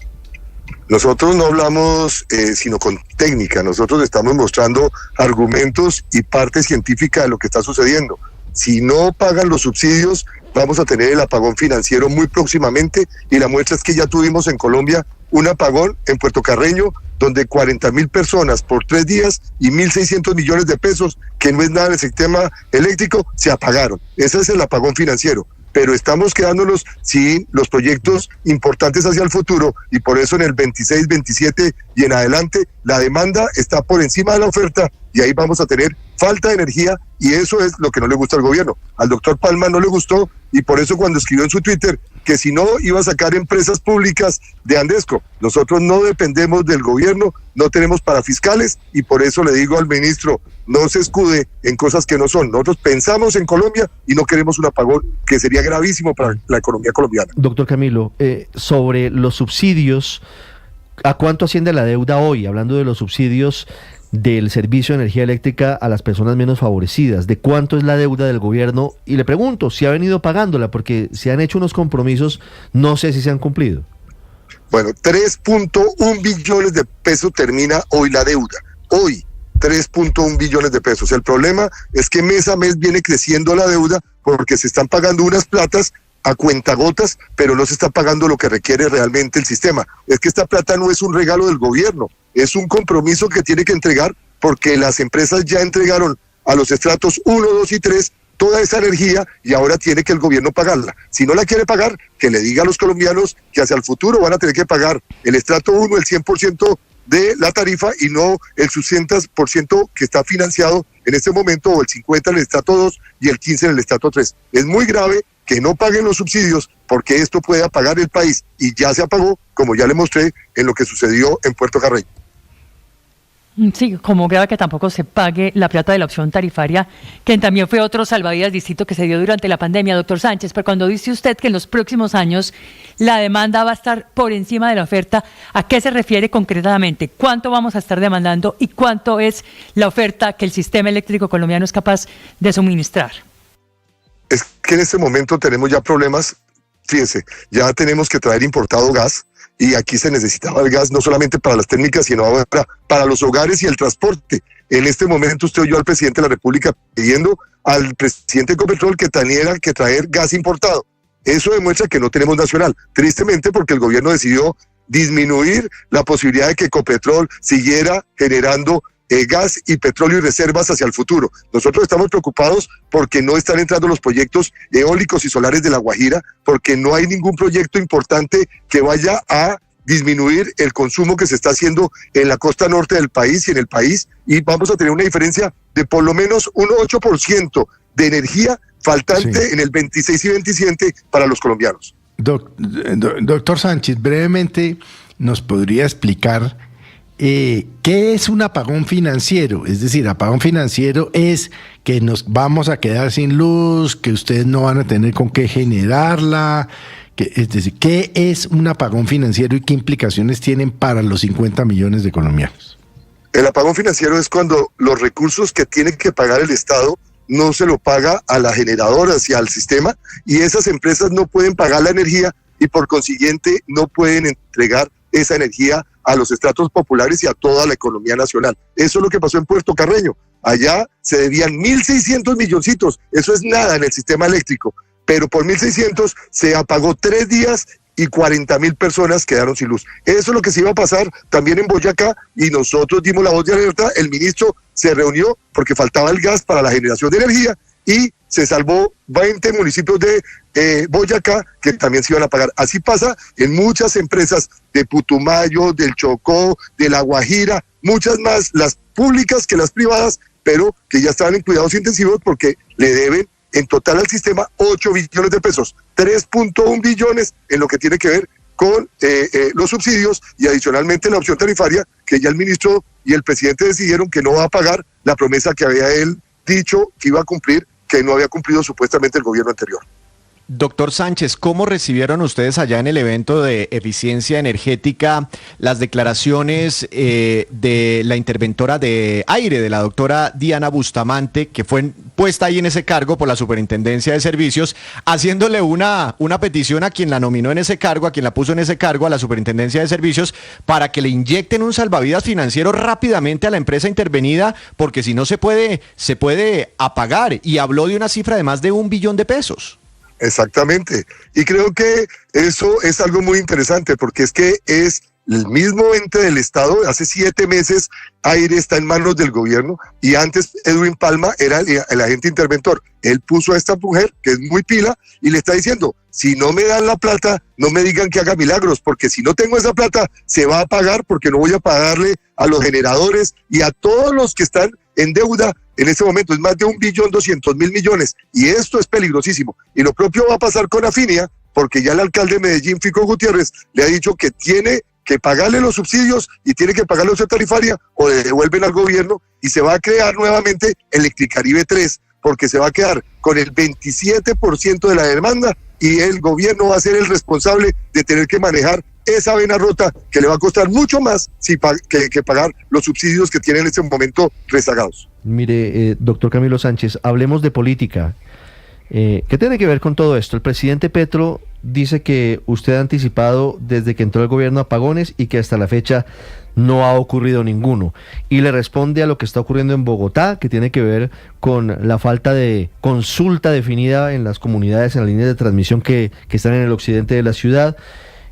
Nosotros no hablamos sino con técnica, nosotros estamos mostrando argumentos y parte científica de lo que está sucediendo. Si no pagan los subsidios, vamos a tener el apagón financiero muy próximamente, y la muestra es que ya tuvimos en Colombia un apagón en Puerto Carreño, donde 40.000 personas por 3 días y 1.600 millones de pesos, que no es nada del sistema eléctrico, se apagaron. Ese es el apagón financiero. Pero estamos quedándonos sin los proyectos importantes hacia el futuro, y por eso en el 26, 27 y en adelante la demanda está por encima de la oferta, y ahí vamos a tener falta de energía, y eso es lo que no le gusta al gobierno. Al doctor Palma no le gustó, y por eso cuando escribió en su Twitter que si no iba a sacar empresas públicas de Andesco. Nosotros no dependemos del gobierno, no tenemos parafiscales, y por eso le digo al ministro, no se escude en cosas que no son. Nosotros pensamos en Colombia y no queremos un apagón que sería gravísimo para la economía colombiana. Doctor Camilo, sobre los subsidios, ¿a cuánto asciende la deuda hoy? Hablando de los subsidios del servicio de energía eléctrica a las personas menos favorecidas, ¿de cuánto es la deuda del gobierno? Y le pregunto si ha venido pagándola, porque se han hecho unos compromisos, no sé si se han cumplido. Bueno, 3.1 billones de pesos termina hoy la deuda. Hoy, 3.1 billones de pesos. El problema es que mes a mes viene creciendo la deuda, porque se están pagando unas platas a cuentagotas, pero no se está pagando lo que requiere realmente el sistema. Es que esta plata no es un regalo del gobierno, es un compromiso que tiene que entregar, porque las empresas ya entregaron a los estratos 1, 2 y 3 toda esa energía y ahora tiene que el gobierno pagarla. Si no la quiere pagar, que le diga a los colombianos que hacia el futuro van a tener que pagar el estrato 1 el 100% de la tarifa y no el 60% que está financiado en este momento, o el 50% en el estrato 2 y el 15% en el estrato 3. Es muy grave que no paguen los subsidios, porque esto puede apagar el país, y ya se apagó, como ya le mostré en lo que sucedió en Puerto Carreño. Sí, como grave que tampoco se pague la plata de la opción tarifaria, que también fue otro salvavidas distinto que se dio durante la pandemia, doctor Sánchez. Pero cuando dice usted que en los próximos años la demanda va a estar por encima de la oferta, ¿a qué se refiere concretamente? ¿Cuánto vamos a estar demandando y cuánto es la oferta que el sistema eléctrico colombiano es capaz de suministrar? Es que en este momento tenemos ya problemas, fíjese, ya tenemos que traer importado gas, y aquí se necesitaba el gas no solamente para las técnicas, sino ahora para los hogares y el transporte. En este momento usted oyó al presidente de la República pidiendo al presidente de Ecopetrol que tuviera que traer gas importado. Eso demuestra que no tenemos nacional, tristemente, porque el gobierno decidió disminuir la posibilidad de que Ecopetrol siguiera generando gas y petróleo y reservas hacia el futuro. Nosotros estamos preocupados porque no están entrando los proyectos eólicos y solares de La Guajira, porque no hay ningún proyecto importante que vaya a disminuir el consumo que se está haciendo en la costa norte del país y en el país, y vamos a tener una diferencia de por lo menos un 8% de energía faltante en el 26 y 27 para los colombianos. Doctor Sánchez, brevemente nos podría explicar ¿qué es un apagón financiero? Es decir, apagón financiero es que nos vamos a quedar sin luz, que ustedes no van a tener con qué generarla. Es decir, ¿qué es un apagón financiero y qué implicaciones tienen para los 50 millones de colombianos? El apagón financiero es cuando los recursos que tiene que pagar el Estado no se lo paga a las generadoras y al sistema, y esas empresas no pueden pagar la energía y por consiguiente no pueden entregar esa energía a los estratos populares y a toda la economía nacional. Eso es lo que pasó en Puerto Carreño. Allá se debían 1.600 milloncitos, eso es nada en el sistema eléctrico, pero por 1.600 se apagó 3 días y 40.000 personas quedaron sin luz. Eso es lo que se iba a pasar también en Boyacá, y nosotros dimos la voz de alerta. El ministro se reunió porque faltaba el gas para la generación de energía y se salvó 20 municipios de Boyacá que también se iban a pagar. Así pasa en muchas empresas de Putumayo, del Chocó, de La Guajira, muchas más, las públicas que las privadas, pero que ya estaban en cuidados intensivos porque le deben en total al sistema 8 billones de pesos, 3.1 billones en lo que tiene que ver con los subsidios, y adicionalmente la opción tarifaria, que ya el ministro y el presidente decidieron que no va a pagar la promesa que había él dicho que iba a cumplir, que no había cumplido supuestamente el gobierno anterior. Doctor Sánchez, ¿cómo recibieron ustedes allá en el evento de eficiencia energética las declaraciones de la interventora de aire, de la doctora Diana Bustamante, que fue puesta ahí en ese cargo por la Superintendencia de Servicios, haciéndole una petición a quien la nominó en ese cargo, a quien la puso en ese cargo, a la Superintendencia de Servicios, para que le inyecten un salvavidas financiero rápidamente a la empresa intervenida, porque si no se puede apagar, y habló de una cifra de más de 1 billón de pesos? Exactamente, y creo que eso es algo muy interesante, porque es que es el mismo ente del Estado. Hace 7 meses Aire está en manos del gobierno, y antes Edwin Palma era el agente interventor. Él puso a esta mujer, que es muy pila, y le está diciendo: si no me dan la plata, no me digan que haga milagros, porque si no tengo esa plata, se va a pagar, porque no voy a pagarle a los generadores y a todos los que están en deuda. En este momento es más de 1.200.000 millones, y esto es peligrosísimo. Y lo propio va a pasar con Afinia, porque ya el alcalde de Medellín, Fico Gutiérrez, le ha dicho que tiene que pagarle los subsidios y tiene que pagar la opción tarifaria, o le devuelven al gobierno, y se va a crear nuevamente Electricaribe 3, porque se va a quedar con el 27% de la demanda, y el gobierno va a ser el responsable de tener que manejar esa vena rota, que le va a costar mucho más que pagar los subsidios que tienen en este momento rezagados. Mire, doctor Camilo Sánchez, hablemos de política. ¿Qué tiene que ver con todo esto? El presidente Petro dice que usted ha anticipado desde que entró el gobierno apagones y que hasta la fecha no ha ocurrido ninguno. Y le responde a lo que está ocurriendo en Bogotá, que tiene que ver con la falta de consulta definida en las comunidades, en las líneas de transmisión que están en el occidente de la ciudad.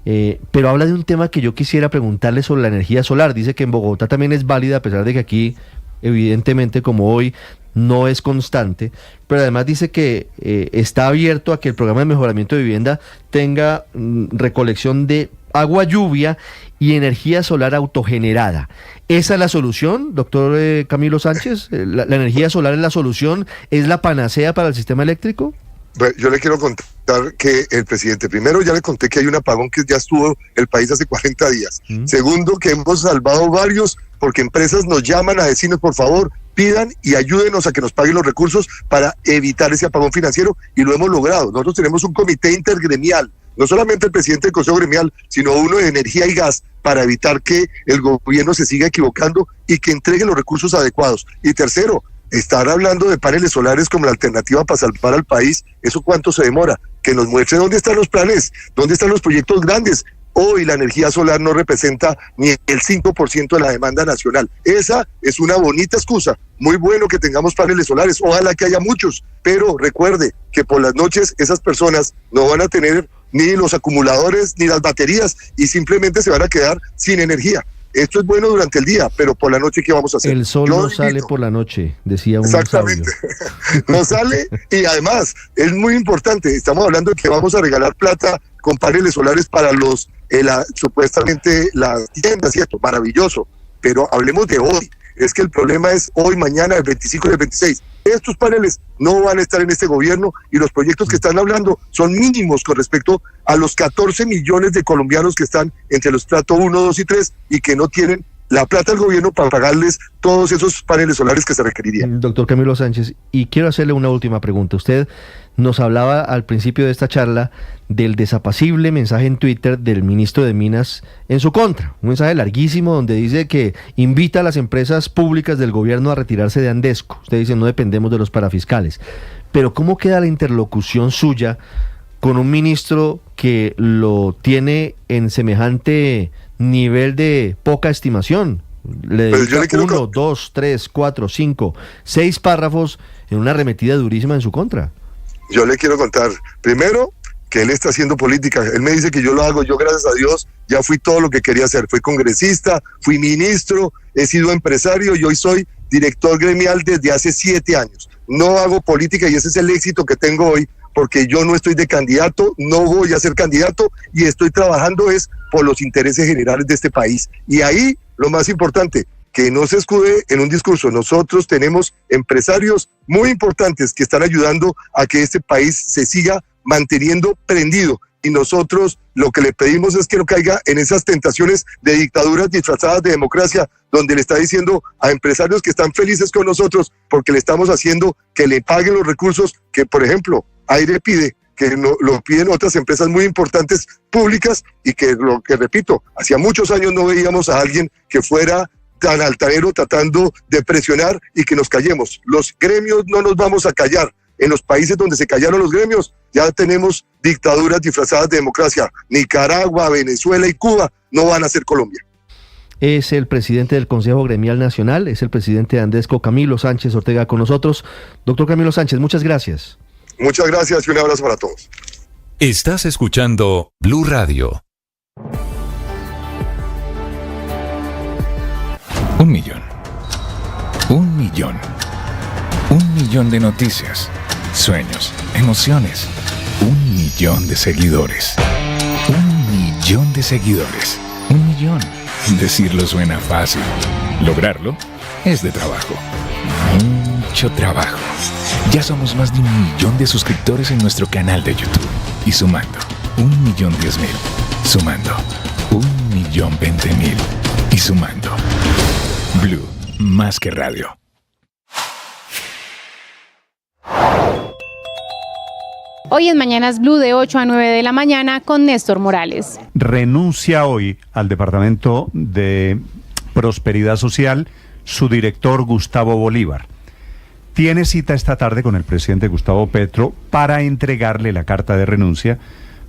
Pero habla de un tema que yo quisiera preguntarle sobre la energía solar. Dice que en Bogotá también es válida, a pesar de que aquí, evidentemente, como hoy, no es constante, pero además dice que está abierto a que el programa de mejoramiento de vivienda tenga recolección de agua lluvia y energía solar autogenerada. ¿Esa es la solución, doctor Camilo Sánchez? ¿La energía solar es la solución? ¿Es la panacea para el sistema eléctrico? Bueno, yo le quiero contar que el presidente, primero ya le conté que hay un apagón que ya estuvo el país hace 40 días. Segundo, que hemos salvado varios porque empresas nos llaman a decirnos, por favor, pidan y ayúdenos a que nos paguen los recursos para evitar ese apagón financiero, y lo hemos logrado. Nosotros tenemos un comité intergremial, no solamente el presidente del Consejo Gremial, sino uno de energía y gas, para evitar que el gobierno se siga equivocando y que entregue los recursos adecuados. Y tercero, estar hablando de paneles solares como la alternativa para salvar al país, ¿eso cuánto se demora? Que nos muestre dónde están los planes, dónde están los proyectos grandes. Hoy la energía solar no representa ni el 5% de la demanda nacional. Esa es una bonita excusa. Muy bueno que tengamos paneles solares, ojalá que haya muchos, pero recuerde que por las noches esas personas no van a tener ni los acumuladores ni las baterías y simplemente se van a quedar sin energía. Esto es bueno durante el día, pero por la noche, ¿qué vamos a hacer? El sol no sale por la noche, decía un Exactamente. Sabio. No sale, y además es muy importante, estamos hablando de que vamos a regalar plata con paneles solares para los supuestamente las tiendas, ¿cierto? Maravilloso, pero hablemos de hoy. Es que el problema es hoy, mañana, el 25 y el 26. Estos paneles no van a estar en este gobierno y los proyectos que están hablando son mínimos con respecto a los 14 millones de colombianos que están entre los estrato 1, 2 y 3 y que no tienen la plata del gobierno para pagarles todos esos paneles solares que se requerirían. Doctor Camilo Sánchez, y quiero hacerle una última pregunta. Usted nos hablaba al principio de esta charla del desapacible mensaje en Twitter del ministro de Minas en su contra. Un mensaje larguísimo donde dice que invita a las empresas públicas del gobierno a retirarse de Andesco. Usted dice, no dependemos de los parafiscales. Pero ¿cómo queda la interlocución suya con un ministro que lo tiene en semejante nivel de poca estimación? Le dedica 1, 2, 3, 4, 5, 6 párrafos en una arremetida durísima en su contra. Yo le quiero contar, primero, que él está haciendo política. Él me dice que yo lo hago. Yo, gracias a Dios, ya fui todo lo que quería hacer. Fui congresista, fui ministro, he sido empresario y hoy soy director gremial desde hace 7 años. No hago política y ese es el éxito que tengo hoy, porque yo no estoy de candidato, no voy a ser candidato y estoy trabajando es por los intereses generales de este país. Y ahí, lo más importante, que no se escude en un discurso. Nosotros tenemos empresarios muy importantes que están ayudando a que este país se siga manteniendo prendido. Y nosotros lo que le pedimos es que no caiga en esas tentaciones de dictaduras disfrazadas de democracia, donde le está diciendo a empresarios que están felices con nosotros porque le estamos haciendo que le paguen los recursos que, por ejemplo, Aire pide, que no, lo piden otras empresas muy importantes públicas y que, lo que repito, hacía muchos años no veíamos a alguien que fuera tan altanero tratando de presionar y que nos callemos. Los gremios no nos vamos a callar. En los países donde se callaron los gremios, ya tenemos dictaduras disfrazadas de democracia. Nicaragua, Venezuela y Cuba no van a ser Colombia. Es el presidente del Consejo Gremial Nacional, es el presidente de Andesco, Camilo Sánchez Ortega, con nosotros. Doctor Camilo Sánchez, muchas gracias. Muchas gracias y un abrazo para todos. Estás escuchando Blue Radio. 1 millón. 1 millón. 1 millón de noticias, sueños, emociones. 1 millón de seguidores. 1 millón de seguidores. 1 millón. Decirlo suena fácil. Lograrlo es de trabajo. Mucho trabajo. Ya somos más de 1 millón de suscriptores en nuestro canal de YouTube. Y sumando, 1.010.000. Sumando, 1.020.000. Y sumando. Blue, más que radio. Hoy en Mañanas Blue de 8 a 9 de la mañana con Néstor Morales. Renuncia hoy al Departamento de Prosperidad Social su director Gustavo Bolívar. tiene cita esta tarde con el presidente Gustavo Petro para entregarle la carta de renuncia,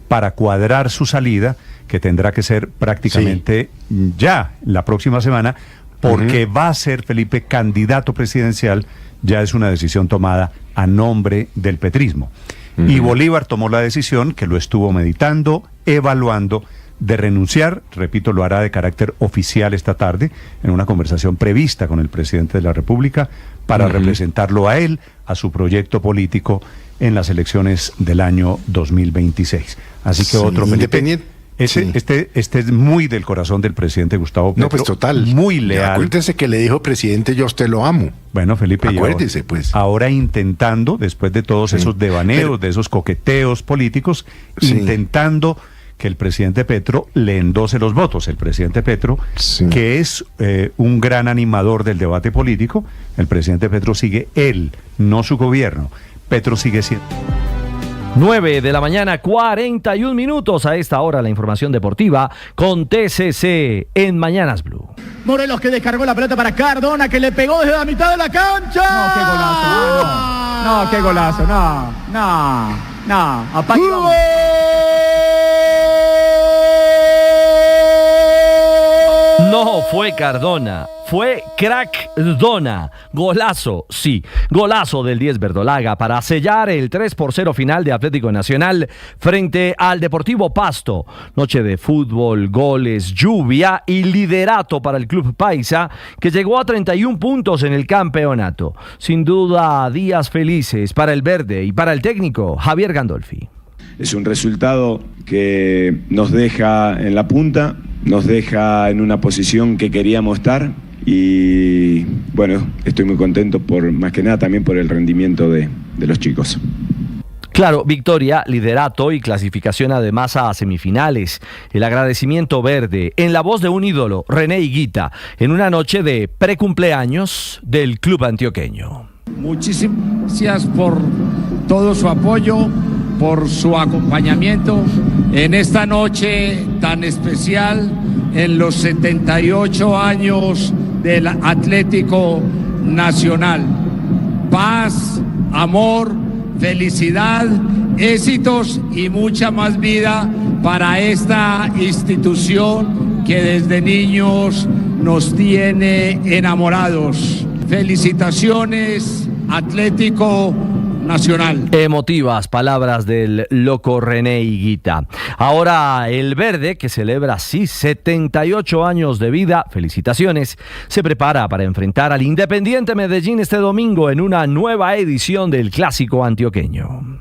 para cuadrar su salida, que tendrá que ser prácticamente ya la próxima semana, porque va a ser, Felipe, candidato presidencial. Ya es una decisión tomada a nombre del petrismo. Y Bolívar tomó la decisión, que lo estuvo meditando, evaluando, de renunciar. Repito, lo hará de carácter oficial esta tarde, en una conversación prevista con el presidente de la República, para representarlo a él, a su proyecto político en las elecciones del año 2026. Así que otro, Felipe, este es muy del corazón del presidente Gustavo Petro. No, pues total. Muy leal. Acuérdese que le dijo, presidente, yo a usted lo amo. Bueno, Felipe, acuérdese, pues. Ahora intentando, después de todos esos devaneos, de esos coqueteos políticos, intentando que el presidente Petro le endose los votos. El presidente Petro, que es un gran animador del debate político, el presidente Petro sigue él, no su gobierno. Petro sigue siendo... 9 de la mañana, 41 minutos. A esta hora la información deportiva con TCC en Mañanas Blue. Morelos que descargó la pelota para Cardona, que le pegó desde la mitad de la cancha. No, qué golazo. No, qué golazo. No. Apague, vamos. No fue Cardona, fue Crack Dona. Golazo, sí, golazo del 10 verdolaga para sellar el 3-0 final de Atlético Nacional frente al Deportivo Pasto. Noche de fútbol, goles, lluvia y liderato para el club paisa, que llegó a 31 puntos en el campeonato. Sin duda, días felices para el verde y para el técnico Javier Gandolfi. Es un resultado que nos deja en la punta, nos deja en una posición que queríamos estar y bueno, estoy muy contento más que nada también por el rendimiento de los chicos. Claro, victoria, liderato y clasificación además a semifinales. El agradecimiento verde en la voz de un ídolo, René Higuita, en una noche de precumpleaños del club antioqueño. Muchísimas gracias por todo su apoyo, por su acompañamiento en esta noche tan especial, en los 78 años del Atlético Nacional. Paz, amor, felicidad, éxitos y mucha más vida para esta institución que desde niños nos tiene enamorados. Felicitaciones, Atlético Nacional. Emotivas palabras del loco René Higuita. Ahora el verde, que celebra 78 años de vida, felicitaciones, se prepara para enfrentar al Independiente Medellín este domingo en una nueva edición del Clásico Antioqueño.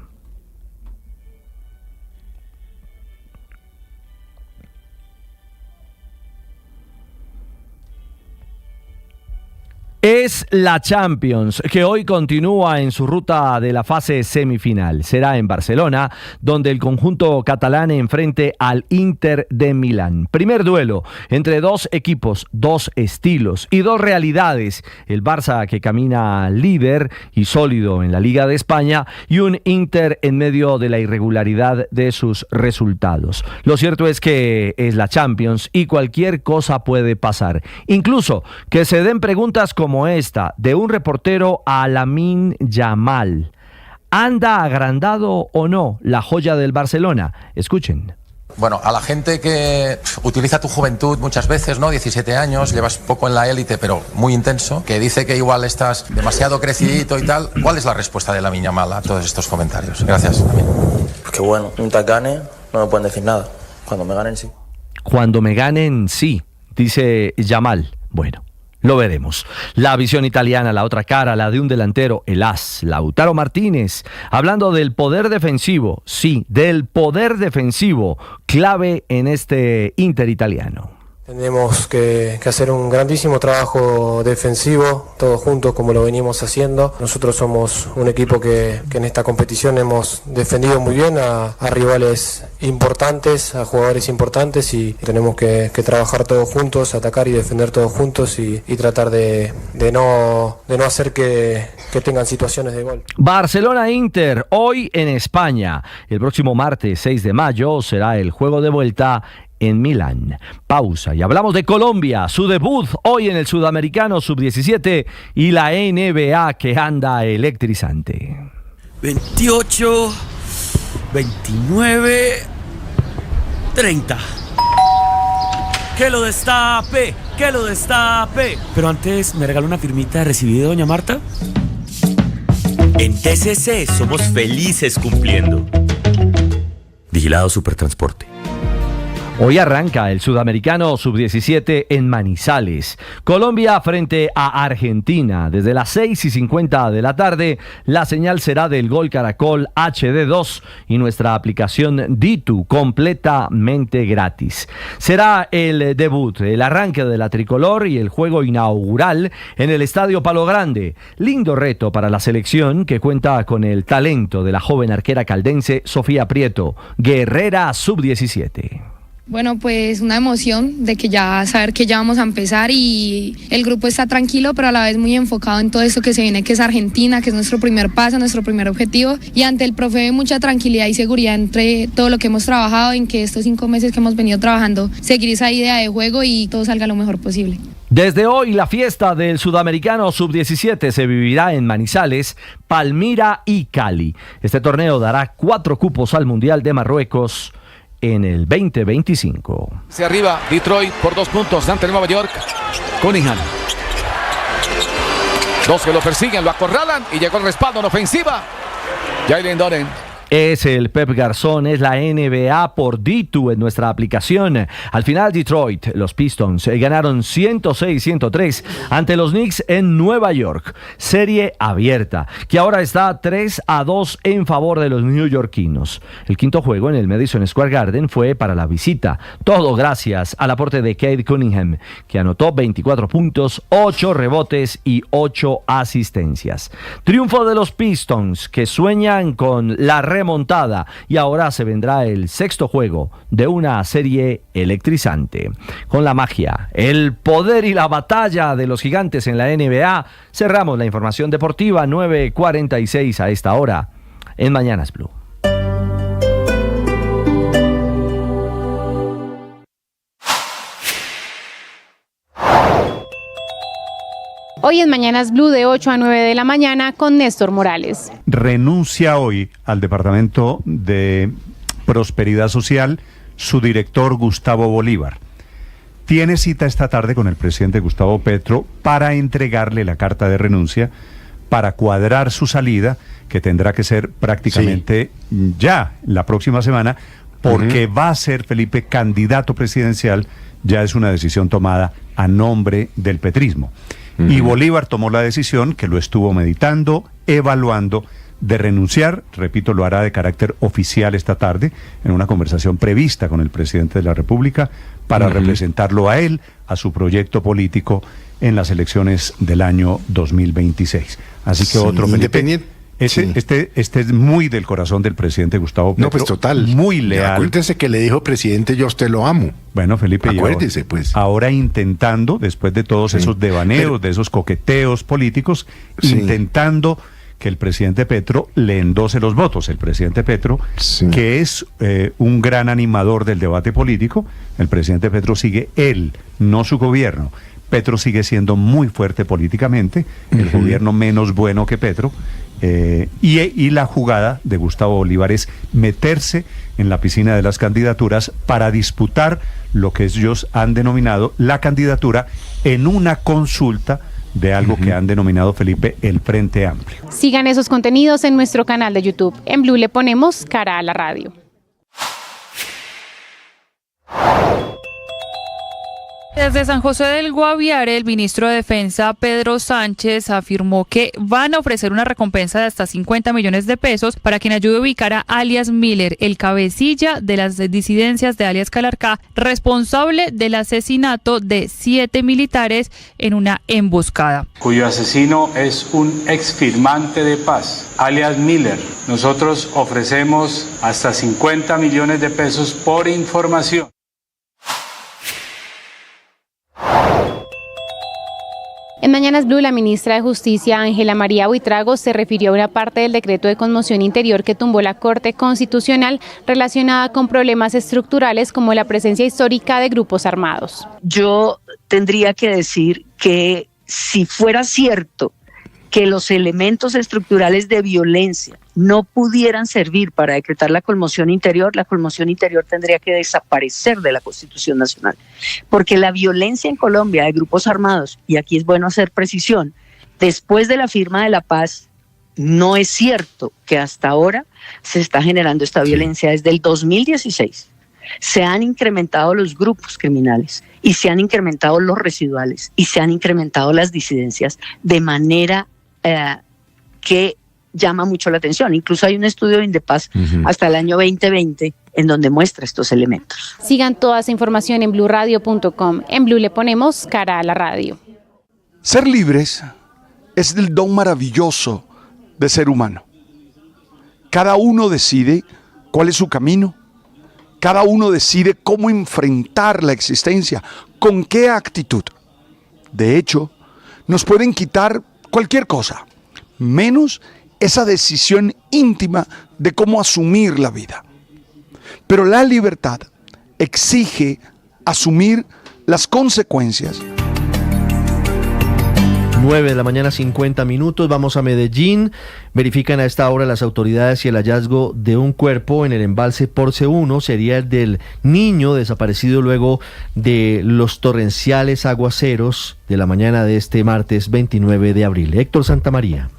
Es la Champions, que hoy continúa en su ruta de la fase semifinal. Será en Barcelona, donde el conjunto catalán enfrente al Inter de Milán. Primer duelo entre dos equipos, dos estilos y dos realidades. El Barça, que camina líder y sólido en la Liga de España, y un Inter en medio de la irregularidad de sus resultados. Lo cierto es que es la Champions y cualquier cosa puede pasar. Incluso que se den preguntas como esta de un reportero a Lamine Yamal. ¿Anda agrandado o no la joya del Barcelona? Escuchen. Bueno, a la gente que utiliza tu juventud muchas veces, ¿no? 17 años, llevas poco en la élite, pero muy intenso, que dice que igual estás demasiado crecidito y tal. ¿Cuál es la respuesta de Lamine Yamal a todos estos comentarios? Gracias, Lamine. Porque bueno, mientras gane, no me pueden decir nada. Cuando me ganen, sí. Cuando me ganen, sí, dice Yamal. Bueno, lo veremos. La visión italiana, la otra cara, la de un delantero, el as, Lautaro Martínez, hablando del poder defensivo, sí, del poder defensivo, clave en este Inter italiano. Tenemos que hacer un grandísimo trabajo defensivo, todos juntos como lo venimos haciendo. Nosotros somos un equipo que en esta competición hemos defendido muy bien a rivales importantes, a jugadores importantes, y tenemos que trabajar todos juntos, atacar y defender todos juntos y tratar de no hacer que tengan situaciones de gol. Barcelona-Inter, hoy en España. El próximo martes 6 de mayo será el juego de vuelta en Milán. Pausa y hablamos de Colombia, su debut hoy en el Sudamericano Sub-17 y la NBA que anda electrizante. 28, 29, 30. ¡Que lo destape! ¡Que lo destape! Pero antes, ¿me regaló una firmita de recibido, doña Marta? En TCC somos felices cumpliendo. Vigilado Supertransporte. Hoy arranca el Sudamericano Sub-17 en Manizales. Colombia frente a Argentina. Desde las 6:50 de la tarde, la señal será del Gol Caracol HD2 y nuestra aplicación Ditu completamente gratis. Será el debut, el arranque de la tricolor y el juego inaugural en el Estadio Palo Grande. Lindo reto para la selección que cuenta con el talento de la joven arquera caldense Sofía Prieto, guerrera Sub-17. Bueno, pues una emoción de que ya saber que ya vamos a empezar y el grupo está tranquilo, pero a la vez muy enfocado en todo esto que se viene, que es Argentina, que es nuestro primer paso, nuestro primer objetivo, y ante el profe mucha tranquilidad y seguridad entre todo lo que hemos trabajado, en que estos 5 meses que hemos venido trabajando, seguir esa idea de juego y todo salga lo mejor posible. Desde hoy la fiesta del Sudamericano Sub-17 se vivirá en Manizales, Palmira y Cali. Este torneo dará 4 cupos al Mundial de Marruecos en el 2025. Hacia arriba, Detroit por 2 puntos ante Nueva York. Cunningham. 2 que lo persiguen, lo acorralan y llegó el respaldo en ofensiva. Jalen Donen. Es el Pep Garzón, es la NBA por Ditu en nuestra aplicación. Al final Detroit, los Pistons, ganaron 106-103 ante los Knicks en Nueva York. Serie abierta, que ahora está 3-2 en favor de los neoyorquinos. El quinto juego en el Madison Square Garden fue para la visita. Todo gracias al aporte de Cade Cunningham, que anotó 24 puntos, 8 rebotes y 8 asistencias. Triunfo de los Pistons, que sueñan con la remontada y ahora se vendrá el 6º juego de una serie electrizante. Con la magia, el poder y la batalla de los gigantes en la NBA, cerramos la información deportiva. 9:46 a esta hora en Mañanas Blue. Hoy en Mañanas Blue de 8 a 9 de la mañana con Néstor Morales. Renuncia hoy al Departamento de Prosperidad Social su director Gustavo Bolívar. Tiene cita esta tarde con el presidente Gustavo Petro para entregarle la carta de renuncia, para cuadrar su salida, que tendrá que ser prácticamente ya la próxima semana, porque va a ser, Felipe, candidato presidencial. Ya es una decisión tomada a nombre del petrismo. Y Bolívar tomó la decisión, que lo estuvo meditando, evaluando, de renunciar. Repito, lo hará de carácter oficial esta tarde, en una conversación prevista con el presidente de la República, para representarlo a él, a su proyecto político en las elecciones del año 2026. Así que otro, Felipe, este es muy del corazón del presidente Gustavo Petro. No, pues total. Muy leal. Acuérdese que le dijo, presidente, yo a usted lo amo. Bueno, Felipe, acuérdese, pues. Ahora intentando, después de todos esos devaneos, de esos coqueteos políticos, intentando que el presidente Petro le endose los votos. El presidente Petro, que es un gran animador del debate político, el presidente Petro sigue él, no su gobierno. Petro sigue siendo muy fuerte políticamente, el gobierno menos bueno que Petro. Y la jugada de Gustavo Bolívar es meterse en la piscina de las candidaturas para disputar lo que ellos han denominado la candidatura en una consulta de algo que han denominado, Felipe, el Frente Amplio. Sigan esos contenidos en nuestro canal de YouTube. En Blue le ponemos cara a la radio. Desde San José del Guaviare, el ministro de Defensa, Pedro Sánchez, afirmó que van a ofrecer una recompensa de hasta 50 millones de pesos para quien ayude a ubicar a alias Miller, el cabecilla de las disidencias de alias Calarcá, responsable del asesinato de 7 militares en una emboscada. Cuyo asesino es un exfirmante de paz, alias Miller. Nosotros ofrecemos hasta 50 millones de pesos por información. En Mañanas Blue, la ministra de Justicia, Ángela María Buitrago, se refirió a una parte del decreto de conmoción interior que tumbó la Corte Constitucional relacionada con problemas estructurales como la presencia histórica de grupos armados. Yo tendría que decir que si fuera cierto que los elementos estructurales de violencia no pudieran servir para decretar la conmoción interior tendría que desaparecer de la Constitución Nacional. Porque la violencia en Colombia de grupos armados, y aquí es bueno hacer precisión, después de la firma de la paz, no es cierto que hasta ahora se está generando esta violencia. Desde el 2016 se han incrementado los grupos criminales y se han incrementado los residuales y se han incrementado las disidencias de manera que llama mucho la atención. Incluso hay un estudio de Indepaz hasta el año 2020 en donde muestra estos elementos. Sigan toda esa información en bluradio.com. En Blue le ponemos cara a la radio. Ser libres es el don maravilloso de ser humano. Cada uno decide cuál es su camino. Cada uno decide cómo enfrentar la existencia, con qué actitud. De hecho, nos pueden quitar cualquier cosa, menos esa decisión íntima de cómo asumir la vida. Pero la libertad exige asumir las consecuencias. 9 de la mañana, 50 minutos. Vamos a Medellín. Verifican a esta hora las autoridades si el hallazgo de un cuerpo en el embalse Porce 1 sería el del niño desaparecido luego de los torrenciales aguaceros de la mañana de este martes 29 de abril. Héctor Santamaría.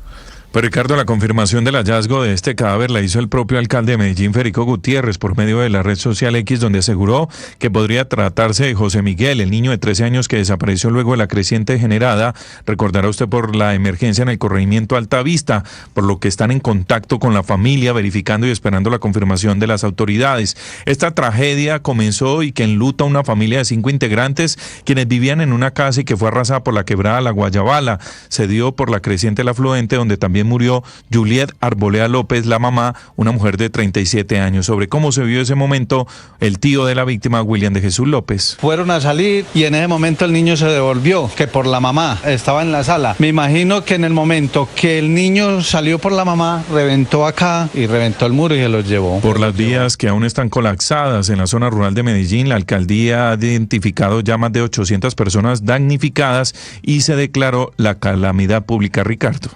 Pues Ricardo, la confirmación del hallazgo de este cadáver la hizo el propio alcalde de Medellín, Federico Gutiérrez, por medio de la red social X, donde aseguró que podría tratarse de José Miguel, el niño de 13 años que desapareció luego de la creciente generada, recordará usted, por la emergencia en el corregimiento Altavista, por lo que están en contacto con la familia, verificando y esperando la confirmación de las autoridades. Esta tragedia comenzó y que enluta a una familia de 5 integrantes, quienes vivían en una casa y que fue arrasada por la quebrada La Guayabala. Se dio por la creciente El Afluente, donde también murió Juliet Arboleda López, la mamá, una mujer de 37 años. Sobre cómo se vio ese momento, el tío de la víctima, William de Jesús López. Fueron a salir y en ese momento el niño se devolvió, que por la mamá, estaba en la sala. Me imagino que en el momento que el niño salió por la mamá, reventó acá y reventó el muro y se los llevó. Por las vías que aún están colapsadas en la zona rural de Medellín, la alcaldía ha identificado ya más de 800 personas damnificadas y se declaró la calamidad pública, Ricardo.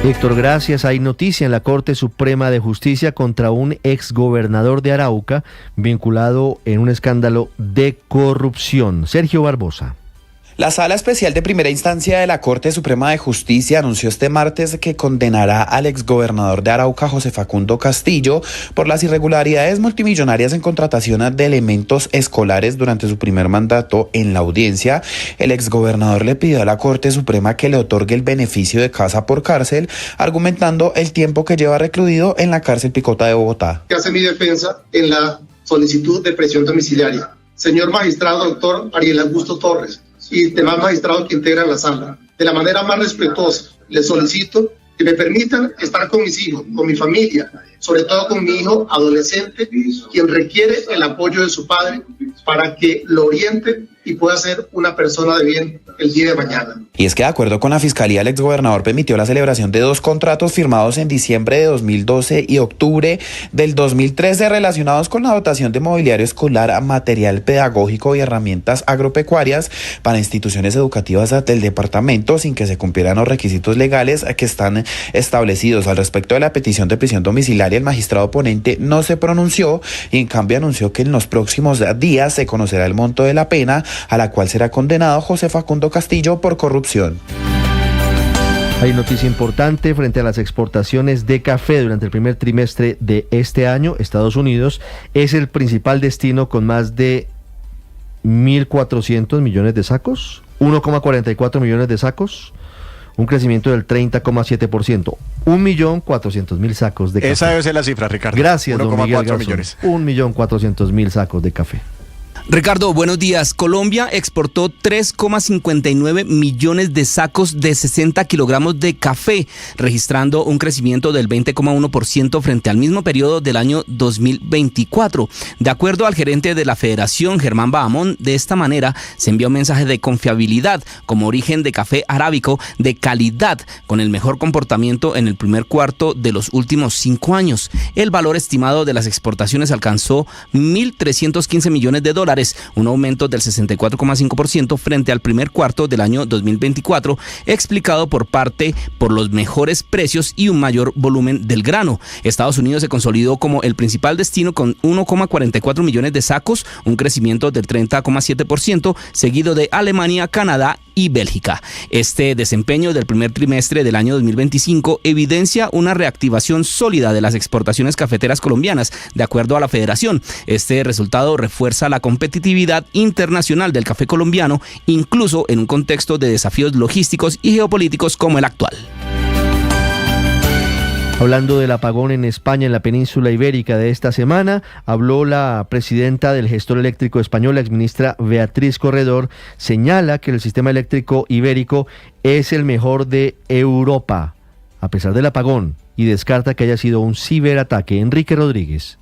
Héctor, gracias. Hay noticia en la Corte Suprema de Justicia contra un exgobernador de Arauca vinculado en un escándalo de corrupción. Sergio Barbosa. La Sala Especial de Primera Instancia de la Corte Suprema de Justicia anunció este martes que condenará al exgobernador de Arauca, José Facundo Castillo, por las irregularidades multimillonarias en contratación de elementos escolares durante su primer mandato. En la audiencia, el exgobernador le pidió a la Corte Suprema que le otorgue el beneficio de casa por cárcel, argumentando el tiempo que lleva recluido en la cárcel Picota de Bogotá. ¿Qué hace mi defensa en la solicitud de prisión domiciliaria? Señor magistrado doctor Ariel Augusto Torres y demás magistrados que integran la sala, de la manera más respetuosa, les solicito que me permitan estar con mis hijos, con mi familia, sobre todo con mi hijo adolescente, quien requiere el apoyo de su padre para que lo oriente y pueda ser una persona de bien el día de mañana. Y es que de acuerdo con la Fiscalía, el exgobernador permitió la celebración de 2 contratos firmados en diciembre de 2012 y octubre del 2013 relacionados con la dotación de mobiliario escolar, material pedagógico y herramientas agropecuarias para instituciones educativas del departamento sin que se cumplieran los requisitos legales que están establecidos. Al respecto de la petición de prisión domiciliaria, el magistrado ponente no se pronunció y en cambio anunció que en los próximos días se conocerá el monto de la pena a la cual será condenado José Facundo Castillo por corrupción. Hay noticia importante frente a las exportaciones de café durante el primer trimestre de este año. Estados Unidos es el principal destino con más de 1.400 millones de sacos, 1,44 millones de sacos, un crecimiento del 30,7%, 1.400.000 sacos de café. Esa debe ser la cifra, Ricardo. Gracias, don Miguel 1,4 Garzón. millones. 1.400.000 sacos de café. Ricardo, buenos días. Colombia exportó 3,59 millones de sacos de 60 kilogramos de café, registrando un crecimiento del 20,1% frente al mismo periodo del año 2024. De acuerdo al gerente de la Federación, Germán Bahamón, de esta manera se envía un mensaje de confiabilidad como origen de café arábico de calidad, con el mejor comportamiento en el primer cuarto de los últimos 5 años. El valor estimado de las exportaciones alcanzó 1.315 millones de dólares, un aumento del 64,5% frente al primer cuarto del año 2024, explicado por los mejores precios y un mayor volumen del grano. Estados Unidos se consolidó como el principal destino con 1,44 millones de sacos, un crecimiento del 30,7%, seguido de Alemania, Canadá y Bélgica. Este desempeño del primer trimestre del año 2025 evidencia una reactivación sólida de las exportaciones cafeteras colombianas, de acuerdo a la Federación. Este resultado refuerza la competitividad internacional del café colombiano, incluso en un contexto de desafíos logísticos y geopolíticos como el actual. Hablando del apagón en España, en la península ibérica de esta semana, habló la presidenta del gestor eléctrico español, la exministra Beatriz Corredor. Señala que el sistema eléctrico ibérico es el mejor de Europa, a pesar del apagón, y descarta que haya sido un ciberataque. Enrique Rodríguez.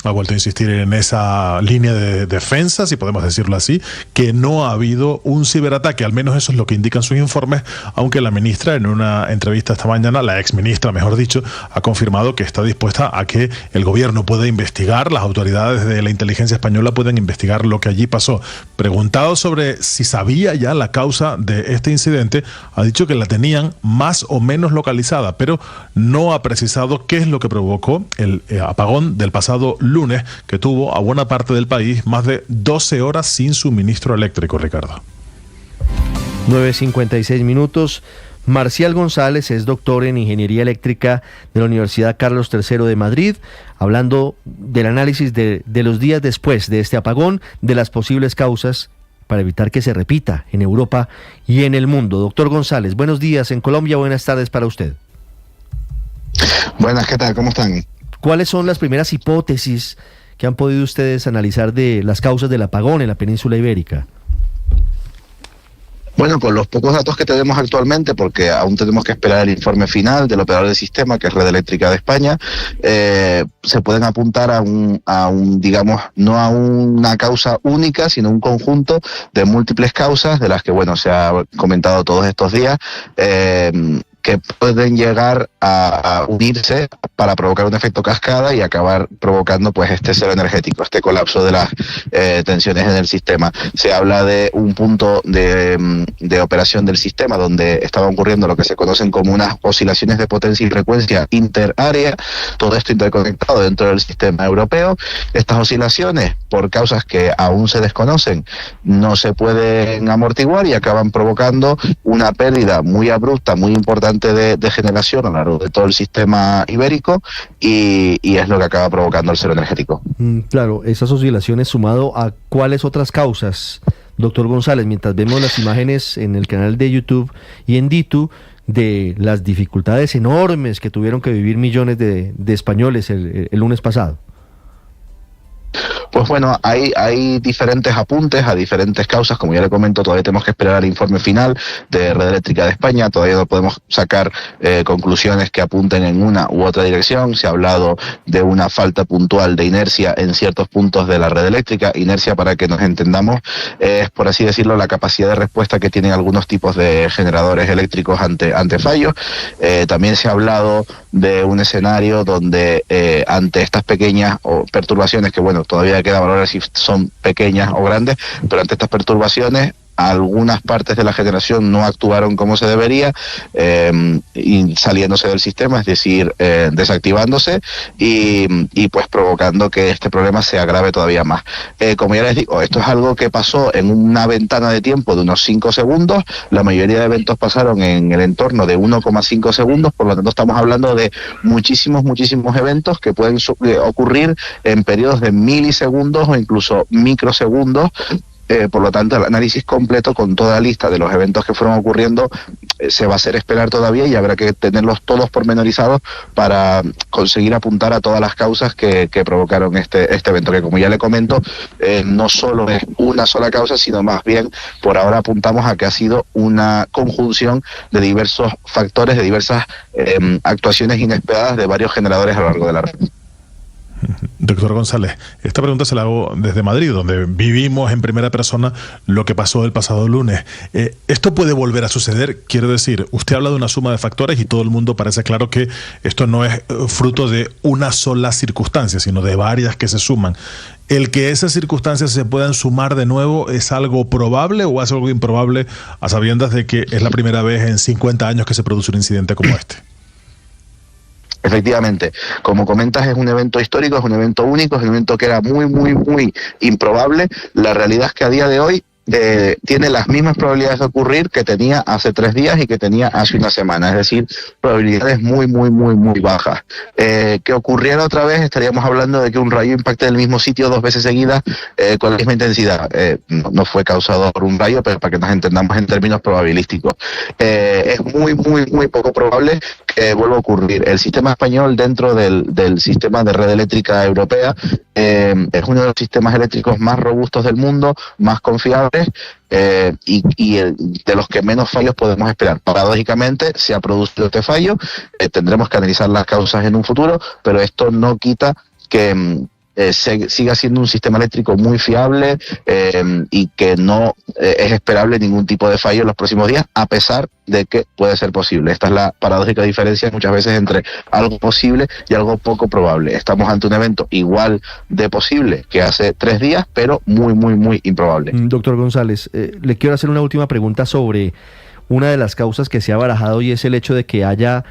Ha vuelto a insistir en esa línea de defensa, si podemos decirlo así, que no ha habido un ciberataque, al menos eso es lo que indican sus informes, aunque la ministra en una entrevista esta mañana, la exministra mejor dicho, ha confirmado que está dispuesta a que el gobierno pueda investigar, las autoridades de la inteligencia española pueden investigar lo que allí pasó. Preguntado sobre si sabía ya la causa de este incidente, ha dicho que la tenían más o menos localizada, pero no ha precisado qué es lo que provocó el apagón del pasado lunes, que tuvo a buena parte del país más de 12 horas sin suministro eléctrico, Ricardo. 9:56 minutos. Marcial González es doctor en Ingeniería Eléctrica de la Universidad Carlos III de Madrid, hablando del análisis de los días después de este apagón, de las posibles causas para evitar que se repita en Europa y en el mundo. Doctor González, buenos días en Colombia, buenas tardes para usted. Buenas, ¿qué tal? ¿Cómo están? ¿Cuáles son las primeras hipótesis que han podido ustedes analizar de las causas del apagón en la península ibérica? Bueno, con los pocos datos que tenemos actualmente, porque aún tenemos que esperar el informe final del operador del sistema, que es Red Eléctrica de España, se pueden apuntar a un, digamos, no a una causa única, sino un conjunto de múltiples causas, de las que, bueno, se ha comentado todos estos días, que pueden llegar a unirse para provocar un efecto cascada y acabar provocando pues este cero energético, este colapso de las tensiones en el sistema. Se habla de un punto de operación del sistema donde estaban ocurriendo lo que se conocen como unas oscilaciones de potencia y frecuencia interárea, todo esto interconectado dentro del sistema europeo. Estas oscilaciones, por causas que aún se desconocen, no se pueden amortiguar y acaban provocando una pérdida muy abrupta, muy importante de generación a lo largo de todo el sistema ibérico y es lo que acaba provocando el cero energético. Claro, esas oscilaciones sumado a cuáles otras causas, doctor González, mientras vemos las imágenes en el canal de YouTube y en Ditu de las dificultades enormes que tuvieron que vivir millones de españoles el lunes pasado. Pues bueno, hay diferentes apuntes a diferentes causas, como ya le comento, todavía tenemos que esperar el informe final de Red Eléctrica de España, todavía no podemos sacar conclusiones que apunten en una u otra dirección. Se ha hablado de una falta puntual de inercia en ciertos puntos de la red eléctrica. Inercia, para que nos entendamos, es, por así decirlo, la capacidad de respuesta que tienen algunos tipos de generadores eléctricos ante fallos. También se ha hablado de un escenario donde ante estas pequeñas perturbaciones, que bueno, todavía queda valorar si son pequeñas o grandes, pero ante estas perturbaciones algunas partes de la generación no actuaron como se debería, y saliéndose del sistema, es decir, desactivándose y pues provocando que este problema se agrave todavía más. Como ya les digo, esto es algo que pasó en una ventana de tiempo de unos 5 segundos, la mayoría de eventos pasaron en el entorno de 1,5 segundos, por lo tanto estamos hablando de muchísimos eventos que pueden ocurrir en periodos de milisegundos o incluso microsegundos. Por lo tanto, el análisis completo con toda la lista de los eventos que fueron ocurriendo se va a hacer esperar todavía y habrá que tenerlos todos pormenorizados para conseguir apuntar a todas las causas que provocaron este evento, que como ya le comento, no solo es una sola causa, sino más bien por ahora apuntamos a que ha sido una conjunción de diversos factores, de diversas actuaciones inesperadas de varios generadores a lo largo de la red. Doctor González, esta pregunta se la hago desde Madrid, donde vivimos en primera persona lo que pasó el pasado lunes. ¿Esto puede volver a suceder? Quiero decir, usted habla de una suma de factores y todo el mundo parece claro que esto no es fruto de una sola circunstancia, sino de varias que se suman. ¿El que esas circunstancias se puedan sumar de nuevo es algo probable o es algo improbable, a sabiendas de que es la primera vez en 50 años que se produce un incidente como este? Efectivamente, como comentas, es un evento histórico, es un evento único, es un evento que era muy, muy, muy improbable. La realidad es que a día de hoy tiene las mismas probabilidades de ocurrir que tenía hace 3 días y que tenía hace una semana, es decir, probabilidades muy, muy, muy, muy bajas. Que ocurriera otra vez, estaríamos hablando de que un rayo impacte en el mismo sitio 2 veces seguidas con la misma intensidad. No fue causado por un rayo, pero para que nos entendamos en términos probabilísticos. Es muy, muy, muy poco probable que vuelva a ocurrir. El sistema español dentro del sistema de red eléctrica europea es uno de los sistemas eléctricos más robustos del mundo, más confiables, y de los que menos fallos podemos esperar. Paradójicamente se ha producido este fallo, tendremos que analizar las causas en un futuro, pero esto no quita que siga siendo un sistema eléctrico muy fiable y que no es esperable ningún tipo de fallo en los próximos días, a pesar de que puede ser posible. Esta es la paradójica diferencia muchas veces entre algo posible y algo poco probable. Estamos ante un evento igual de posible que hace 3 días, pero muy, muy, muy improbable. Doctor González, le quiero hacer una última pregunta sobre una de las causas que se ha barajado, y es el hecho de que haya